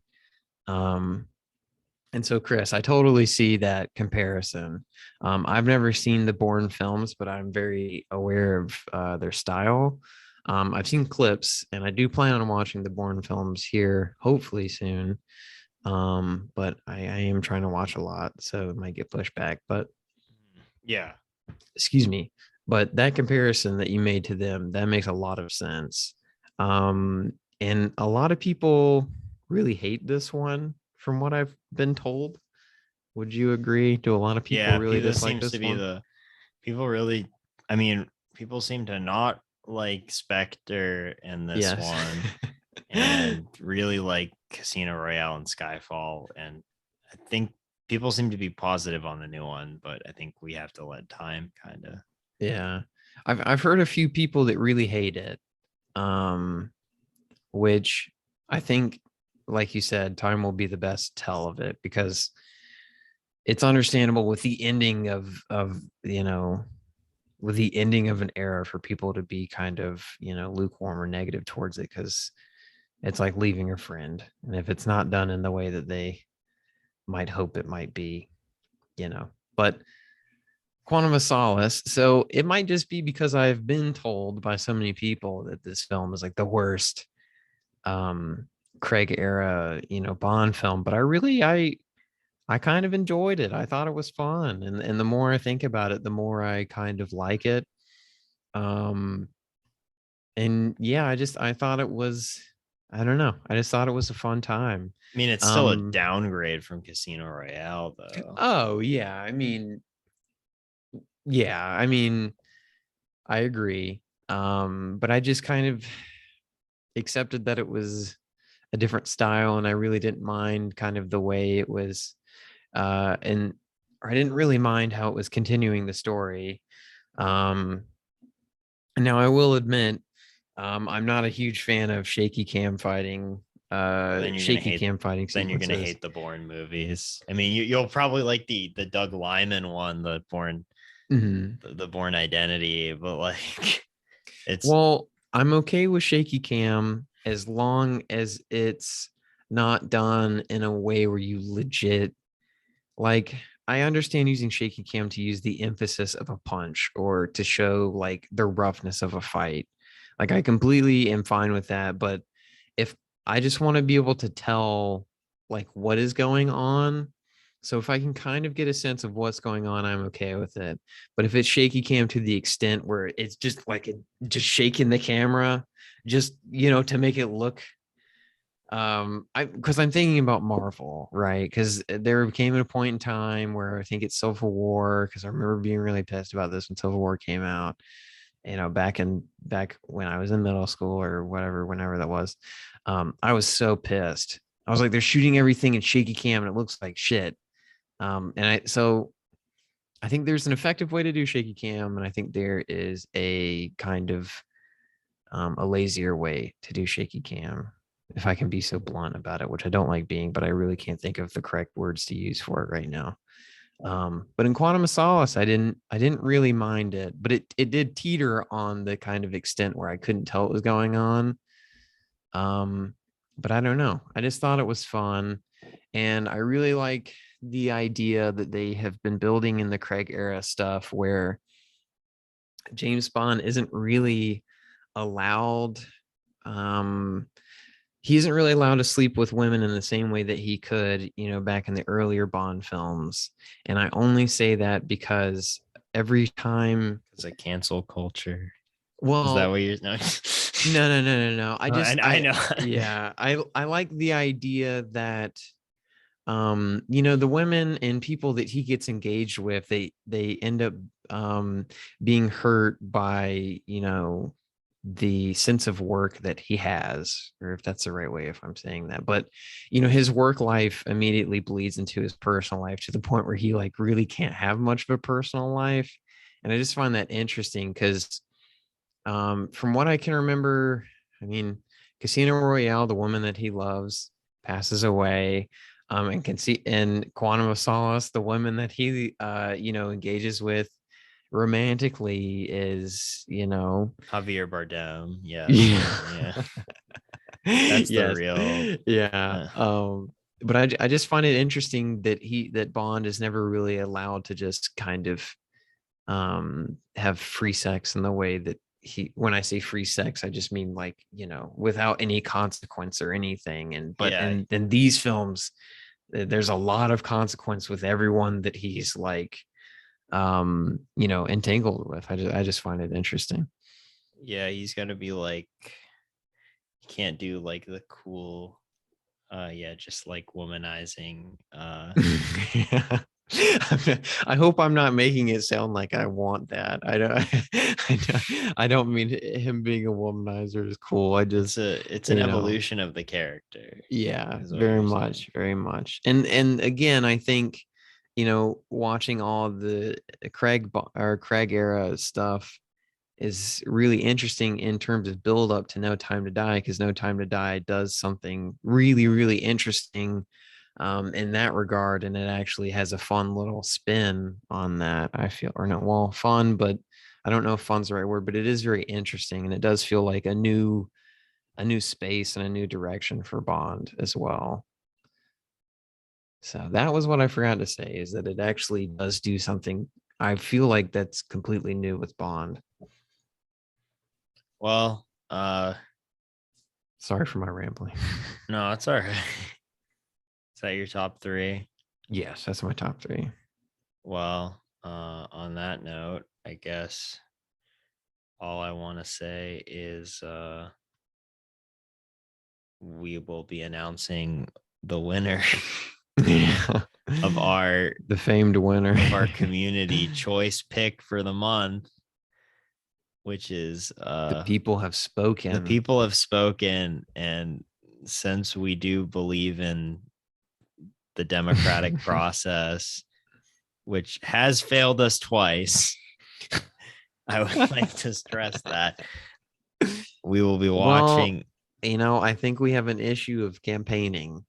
C: And so, Chris, I totally see that comparison. I've never seen the Bourne films, but I'm very aware of their style. I've seen clips, and I do plan on watching the Bourne films here, hopefully soon. But I am trying to watch a lot, so it might get pushed back. But
B: Yeah.
C: excuse me. But that comparison that you made to them, that makes a lot of sense. And a lot of people really hate this one, from what I've been told. Would you agree? Do a lot of people
B: Yeah,
C: really
B: this
C: dislike
B: seems
C: this
B: to be
C: one?
B: the people really. I mean, people seem to not like Spectre in this
C: Yes.
B: one, and really like Casino Royale and Skyfall. And I think people seem to be positive on the new one, but I think we have to let time kind of.
C: Yeah. I've heard a few people that really hate it. Which I think, like you said, time will be the best tell of it, because it's understandable with the ending of with the ending of an era for people to be kind of, lukewarm or negative towards it, because it's like leaving a friend. And if it's not done in the way that they might hope it might be, but Quantum of Solace. So it might just be because I've been told by so many people that this film is like the worst Craig era, Bond film, but I kind of enjoyed it. I thought it was fun. And the more I think about it, the more I kind of like it. And yeah, I thought it was, I don't know. I just thought it was a fun time.
B: I mean, it's still a downgrade from Casino Royale, though.
C: Oh yeah. I mean, I agree. But I just kind of accepted that it was a different style, and I really didn't mind kind of the way it was, and I didn't really mind how it was continuing the story. And now I will admit, I'm not a huge fan of shaky cam fighting. Shaky cam fighting.
B: Then you're gonna hate the Bourne movies. I mean, you'll probably like the Doug Liman one, the Bourne, the Bourne Identity, but like,
C: I'm okay with shaky cam as long as it's not done in a way where you legit, like, I understand using shaky cam to use the emphasis of a punch or to show like the roughness of a fight. Like, I completely am fine with that. But if I just want to be able to tell like what is going on, so if I can kind of get a sense of what's going on, I'm okay with it. But if it's shaky cam to the extent where it's just like just shaking the camera, just, to make it look, because I'm thinking about Marvel, right? Because there came a point in time where I think it's Civil War, because I remember being really pissed about this when Civil War came out, back when I was in middle school or whatever, whenever that was. I was so pissed. I was like, they're shooting everything in shaky cam and it looks like shit. So I think there's an effective way to do shaky cam, and I think there is a kind of a lazier way to do shaky cam, if I can be so blunt about it, which I don't like being, but I really can't think of the correct words to use for it right now. But in Quantum of Solace, I didn't really mind it, but it did teeter on the kind of extent where I couldn't tell what was going on. But I don't know. I just thought it was fun, and I really like the idea that they have been building in the Craig era stuff, where James Bond isn't really allowed. He isn't really allowed to sleep with women in the same way that he could, back in the earlier Bond films. And I only say that because every time,
B: it's a cancel culture.
C: Well,
B: is that what you're
C: no. I know. Yeah. I like the idea that, the women and people that he gets engaged with, they end up being hurt by, the sense of work that he has, or if that's the right way, if I'm saying that. But his work life immediately bleeds into his personal life, to the point where he like really can't have much of a personal life. And I just find that interesting because from what I can remember, I mean, Casino Royale, the woman that he loves passes away. And can see in Quantum of Solace, the woman that he engages with romantically is,
B: Javier Bardem. Yeah.
C: That's
B: the real.
C: But I just find it interesting that Bond is never really allowed to just kind of have free sex in the way that when I say free sex, I just mean like, without any consequence or anything. In these films, there's a lot of consequence with everyone that he's like, entangled with. I just find it interesting.
B: Yeah, he's gonna be like, he can't do like the cool, just like womanizing.
C: I hope I'm not making it sound like I want that. I don't mean him being a womanizer is cool.
B: It's an evolution of the character.
C: Yeah, very much. And again, I think, watching all the Craig era stuff is really interesting in terms of build up to No Time to Die, because No Time to Die does something really, really interesting in that regard, and it actually has a fun little spin on that, I feel. Or not, well, fun, but I don't know if fun's the right word, but it is very interesting, and it does feel like a new space and a new direction for Bond as well. So that was what I forgot to say, is that it actually does do something. I feel like that's completely new with Bond.
B: Well,
C: sorry for my rambling.
B: No, it's all right. Is that your top 3?
C: Yes, that's my top 3.
B: Well, on that note, I guess all I want to say is we will be announcing the winner of
C: the famed winner
B: of our community choice pick for the month, which is
C: the people have spoken.
B: The people have spoken, and since we do believe in the democratic process, which has failed us twice, I would like to stress that we will be watching.
C: Well, I think we have an issue of campaigning.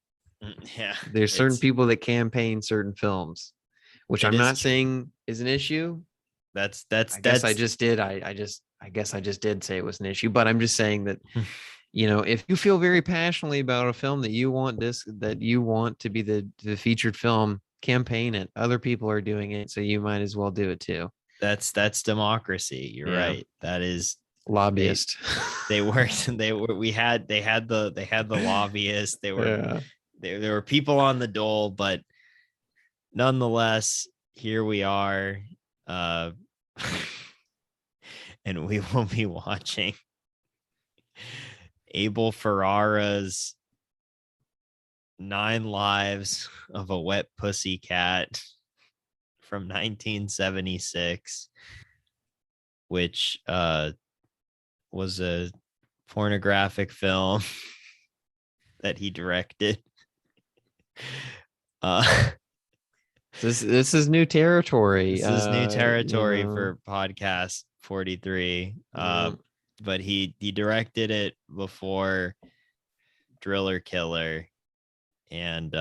B: Yeah,
C: there's certain people that campaign certain films, which I'm not saying is an issue. I guess I just did say it was an issue, but I'm just saying that if you feel very passionately about a film that you want to be the featured film, campaign it. Other people are doing it, so you might as well do it too.
B: That's democracy. You're right. That is
C: lobbyist.
B: They had the lobbyists. There were people on the dole, but nonetheless, here we are. And we will be watching Abel Ferrara's 9 Lives of a Wet Pussycat from 1976, which was a pornographic film that he directed.
C: This is new territory.
B: This is new territory for podcast 43. But he directed it before Driller Killer, and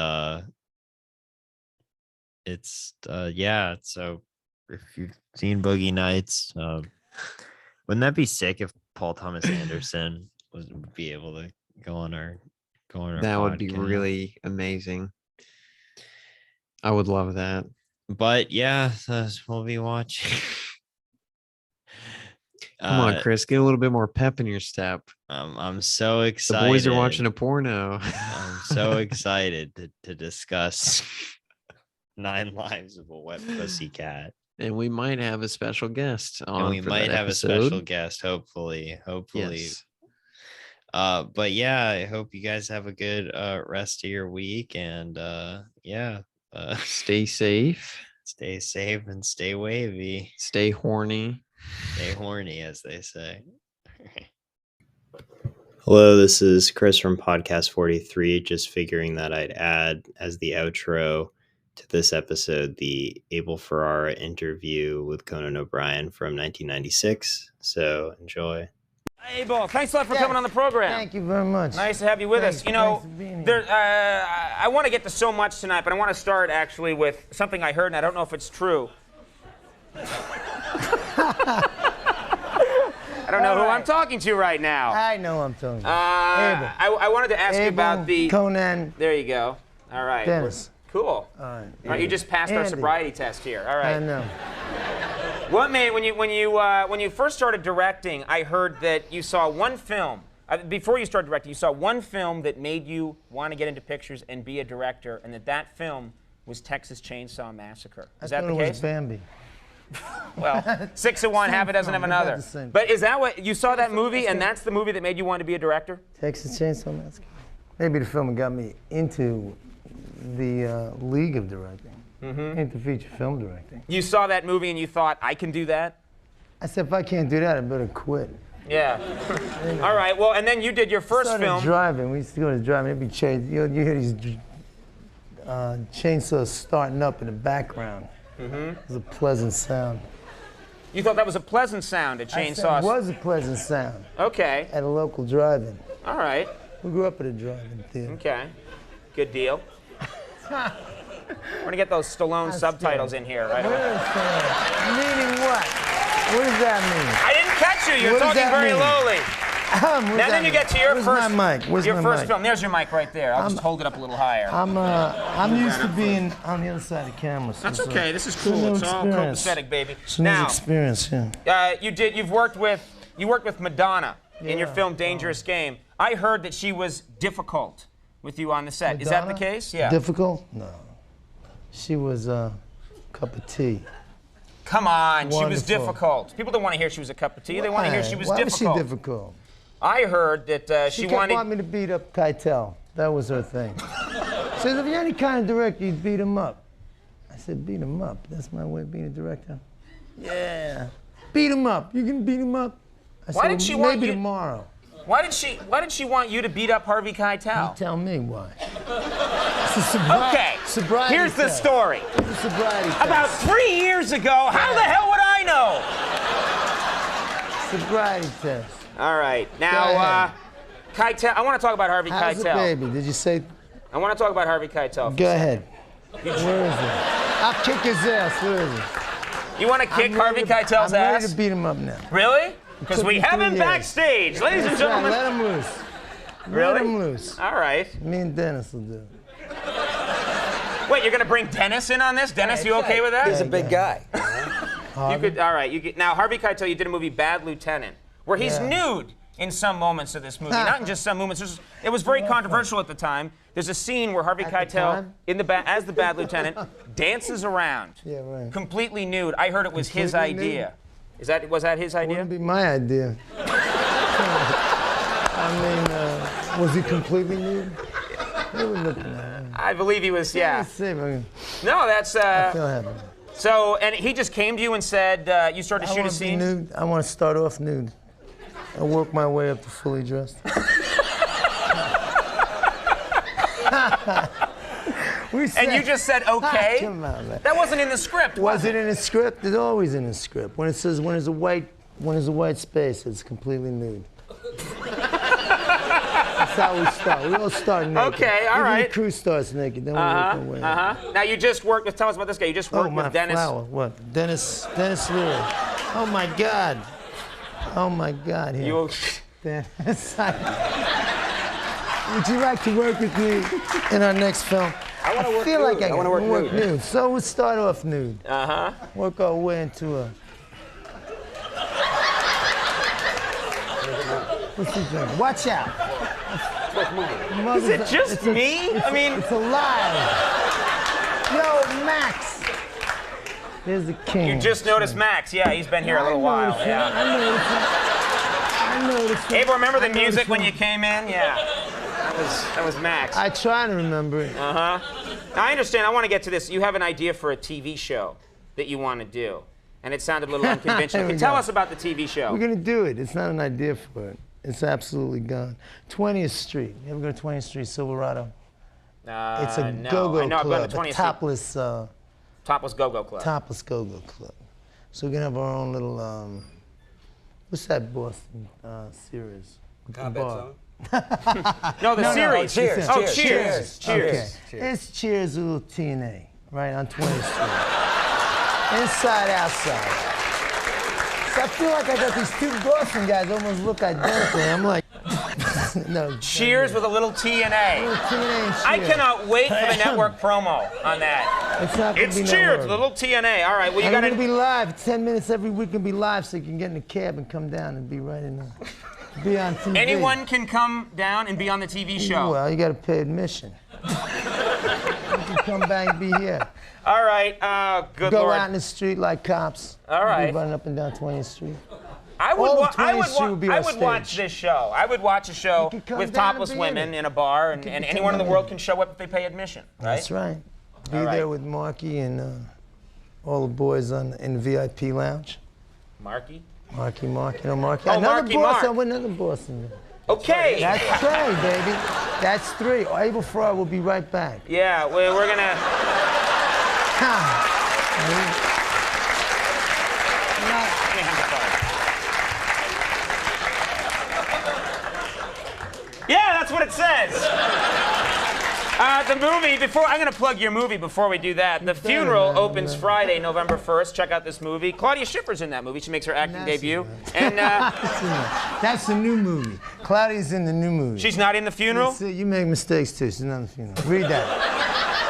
B: it's so if you've seen Boogie Nights, wouldn't that be sick if Paul Thomas Anderson would be able to go on our
C: that would be really amazing. I would love that.
B: But yeah, we'll be watching.
C: Come on, Chris, get a little bit more pep in your step.
B: I'm so excited.
C: The boys are watching a porno.
B: I'm so excited to discuss 9 Lives of a Wet Pussycat.
C: And we might have a special guest on.
B: And we might have episode. A special guest, hopefully.
C: Yes.
B: But yeah, I hope you guys have a good rest of your week, and
C: stay safe.
B: Stay safe and stay wavy.
C: Stay horny.
B: Stay horny, as they say. Hello, this is Chris from Podcast 43. Just figuring that I'd add as the outro to this episode the Abel Ferrara interview with Conan O'Brien from 1996. So enjoy.
D: Abel, thanks a lot for coming on the program.
E: Thank you very much.
D: Nice to have you with us. I want to get to so much tonight, but I want to start actually with something I heard, and I don't know if it's true. I don't know who I'm talking to right now.
E: I know who I'm talking to.
D: I wanted to ask you about the...
E: Conan.
D: There you go. All right.
E: Dennis.
D: Cool.
E: All right.
D: All right, you just passed our sobriety test here. All right.
E: I know.
D: What made when you first started directing? I heard that you saw one film. Before you started directing, you saw one film that made you want to get into pictures and be a director, and that film was Texas Chainsaw Massacre. Is that the case?
E: It was Bambi.
D: Well, 6 of one, half a dozen of another. But is that what you saw that movie, and that's the movie that made you want to be a director?
E: Texas Chainsaw Massacre. Maybe the film that got me into the league of directing, into feature film directing.
D: You saw that movie and you thought, I can do that?
E: I said, if I can't do that, I better quit.
D: Yeah. All right. Well, and then you did your first film.
E: Driving. We used to go to driving. It'd be you hear these chainsaws starting up in the background. It was a pleasant sound.
D: You thought that was a pleasant sound, a chainsaw?
E: It was a pleasant sound.
D: Okay.
E: At a local drive-in.
D: All right.
E: We grew up at a drive-in theater.
D: Okay. Good deal. We're going to get those Stallone subtitles in here right away.
E: Meaning what? What does that mean?
D: I didn't catch you. You're
E: What does
D: talking
E: that
D: very
E: mean?
D: lowly.
E: Now
D: Then you get to your
E: Where's
D: first,
E: my mic? Where's
D: your
E: my
D: first
E: mic?
D: film. There's your mic right there. I'll just hold it up a little higher.
E: I'm used to being on the other side of the camera. So
D: That's
E: it's
D: okay. This is cool.
E: new
D: It's all
E: experience.
D: copacetic, baby.
E: It's a new
D: Now,
E: experience, yeah.
D: you worked with Madonna in your film Dangerous Game. I heard that she was difficult with you on the set. Is that the
E: Madonna?
D: case? Yeah.
E: Difficult? No. She was a cup of tea.
D: Come on, she was
E: Wonderful.
D: difficult. People don't want to hear she was a cup of tea. They want to hear she was
E: Why
D: difficult.
E: was she difficult?
D: I heard that
E: She
D: she
E: kept
D: wanted.
E: wanting me to beat up Keitel. That was her thing. She says, if you're any kind of director, you'd beat him up. I said, beat him up? That's my way of being a director? Yeah. Beat him up. You can beat him up? I
D: Why
E: said,
D: did she
E: maybe
D: want you-
E: tomorrow.
D: Why did she want you to beat up Harvey Keitel?
E: You tell me why. It's a
D: Okay.
E: sobriety
D: Here's the
E: test.
D: story.
E: It's a sobriety test.
D: About 3 years ago, how the hell would I know?
E: Sobriety test.
D: All right,
E: Go
D: now
E: ahead.
D: Keitel. I want to talk about Harvey
E: How's the
D: Keitel.
E: baby? Did you say?
D: I want to talk about Harvey Keitel.
E: Go ahead. Where is it? I'll kick his ass. Where is it?
D: You want to kick
E: I'm
D: Harvey
E: ready to-
D: Keitel's
E: I'm ready
D: ass?
E: to beat him up now.
D: Really? Because
E: Took
D: we
E: me
D: have
E: 3
D: him
E: years.
D: backstage, ladies and
E: That's right,
D: gentlemen.
E: let him loose.
D: Really?
E: Let him loose.
D: All right.
E: Me and Dennis will do it.
D: Wait, you're gonna bring Dennis in on this? Dennis, you okay with that?
F: He's a big guy.
D: You could. All right. You get, now Harvey Keitel, you did a movie Bad Lieutenant, where he's
E: Yeah.
D: nude in some moments of this movie, not in just some moments. It was very controversial at the time. There's a scene where Harvey
E: At the
D: Keitel,
E: time?
D: in the as the Bad Lieutenant, dances around,
E: Yeah, right.
D: completely nude. I heard it was his
E: Completely
D: idea. Was that his idea?
E: Wouldn't be my idea. I mean, was he completely nude? They were looking at him.
D: I believe he was. Yeah.
E: Let's see if I
D: No, that's.
E: feel happy.
D: So, and he just came to you and said, you started to
E: I
D: shoot a
E: want to be
D: scene.
E: nude. I want to start off nude. I work my way up to fully dressed.
D: And you just said okay.
E: Come on, man.
D: That wasn't in the script.
E: Was it in the script? It's always in the script. When it says when there's a white space, it's completely nude. That's how we start. We all start naked.
D: Okay, all
E: Even
D: right.
E: the crew starts naked. Then we work our way up.
D: Now you just worked with. Tell us about this guy. You just worked
E: Oh, my
D: with Dennis.
E: flower. What? Dennis Leary. Oh my God. Oh my God. Here.
D: You.
E: Dennis. Would you like to work with me in our next film?
F: I want to work
E: feel
F: nude.
E: like I
F: want to work nude.
E: nude. So we'll start off nude. Work our way into a. What's he doing? Watch out.
D: Is it just me? I mean,
E: It's alive. Yo, Max. There's the king.
D: you just noticed Max. Yeah, he's been here a little while. Yeah.
E: I noticed it.
D: Abe, remember the
E: I noticed
D: music when
E: him.
D: you came in? Yeah. That was Max.
E: I try to remember it.
D: Now, I understand. I want to get to this. You have an idea for a TV show that you want to do, and it sounded a little unconventional.
E: Here we
D: Tell
E: go.
D: us about the TV show.
E: We're gonna do it. It's not an idea for it. It's absolutely gone. 20th Street. You ever go to 20th Street, Silverado? It's a
D: no.
E: go-go
D: I know, I've
E: club.
D: been to 20th
E: A
D: Street.
E: topless
D: Go-Go Club.
E: topless go-go club. So we're gonna have our own little what's that Boston series? With the
F: Combat
E: bar.
F: Zone?
D: No, the series.
F: Cheers.
D: Oh,
F: Cheers.
D: cheers. Cheers.
E: Okay. It's Cheers a little TNA, right on 20th Street. Inside, outside. So I feel like I got these two Boston guys almost look identical. I'm like, no.
D: Cheers with a little TNA.
E: Little TNA and
D: I
E: Cheers.
D: cannot wait for the network promo on that.
E: It's not gonna
D: It's
E: be no
D: cheers
E: word.
D: with a little TNA. All right, well, you
E: And
D: got
E: we're gonna be
D: to.
E: live. 10 minutes every week gonna be live, so you can get in a cab and come down and be right in there. Be on TV.
D: Anyone can come down and be on the TV show.
E: Well, you gotta pay admission. You can come back and be here.
D: All right, good
E: Go
D: Lord.
E: out in the street like cops.
D: All right.
E: Be running up and down 20th Street.
D: I would,
E: all of
D: I
E: 20th
D: would,
E: Street would be
D: I
E: our
D: would watch
E: stage.
D: this show. I would watch a show
E: You could come
D: with
E: down and
D: topless
E: be in
D: women
E: it.
D: in a bar, and
E: could
D: anyone in the
E: come
D: world
E: in.
D: can show up if they pay admission, right?
E: That's right. Be
D: All right.
E: there with Marky and all the boys in the VIP lounge.
D: Marky?
E: Marky, you know Marky?
D: Oh,
E: another
D: Marky
E: boss.
D: Mark.
E: Another boss in there.
D: Okay.
E: That's three, baby. That's three. Abel Fry will be right back.
D: Yeah, we're gonna. Let me hand the card. Yeah, that's what it says. The movie, I'm going to plug your movie before we do that. The Funeral opens Friday, November 1st. Check out this movie. Claudia Schiffer's in that movie. She makes her acting debut. And
E: that's the new movie. Claudia's in the new movie.
D: She's not in The Funeral?
E: You make mistakes too. She's not in The Funeral. Read that.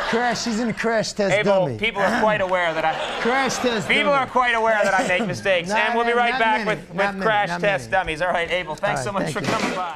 E: Crash. She's in the Crash Test
D: Abel,
E: Dummy.
D: people are quite aware that
E: Crash Test
D: People
E: Dummy.
D: are quite aware that I make mistakes. And we'll be right back with Crash Test
E: Dummies.
D: Dummies. All right, Abel, thanks so much for coming by.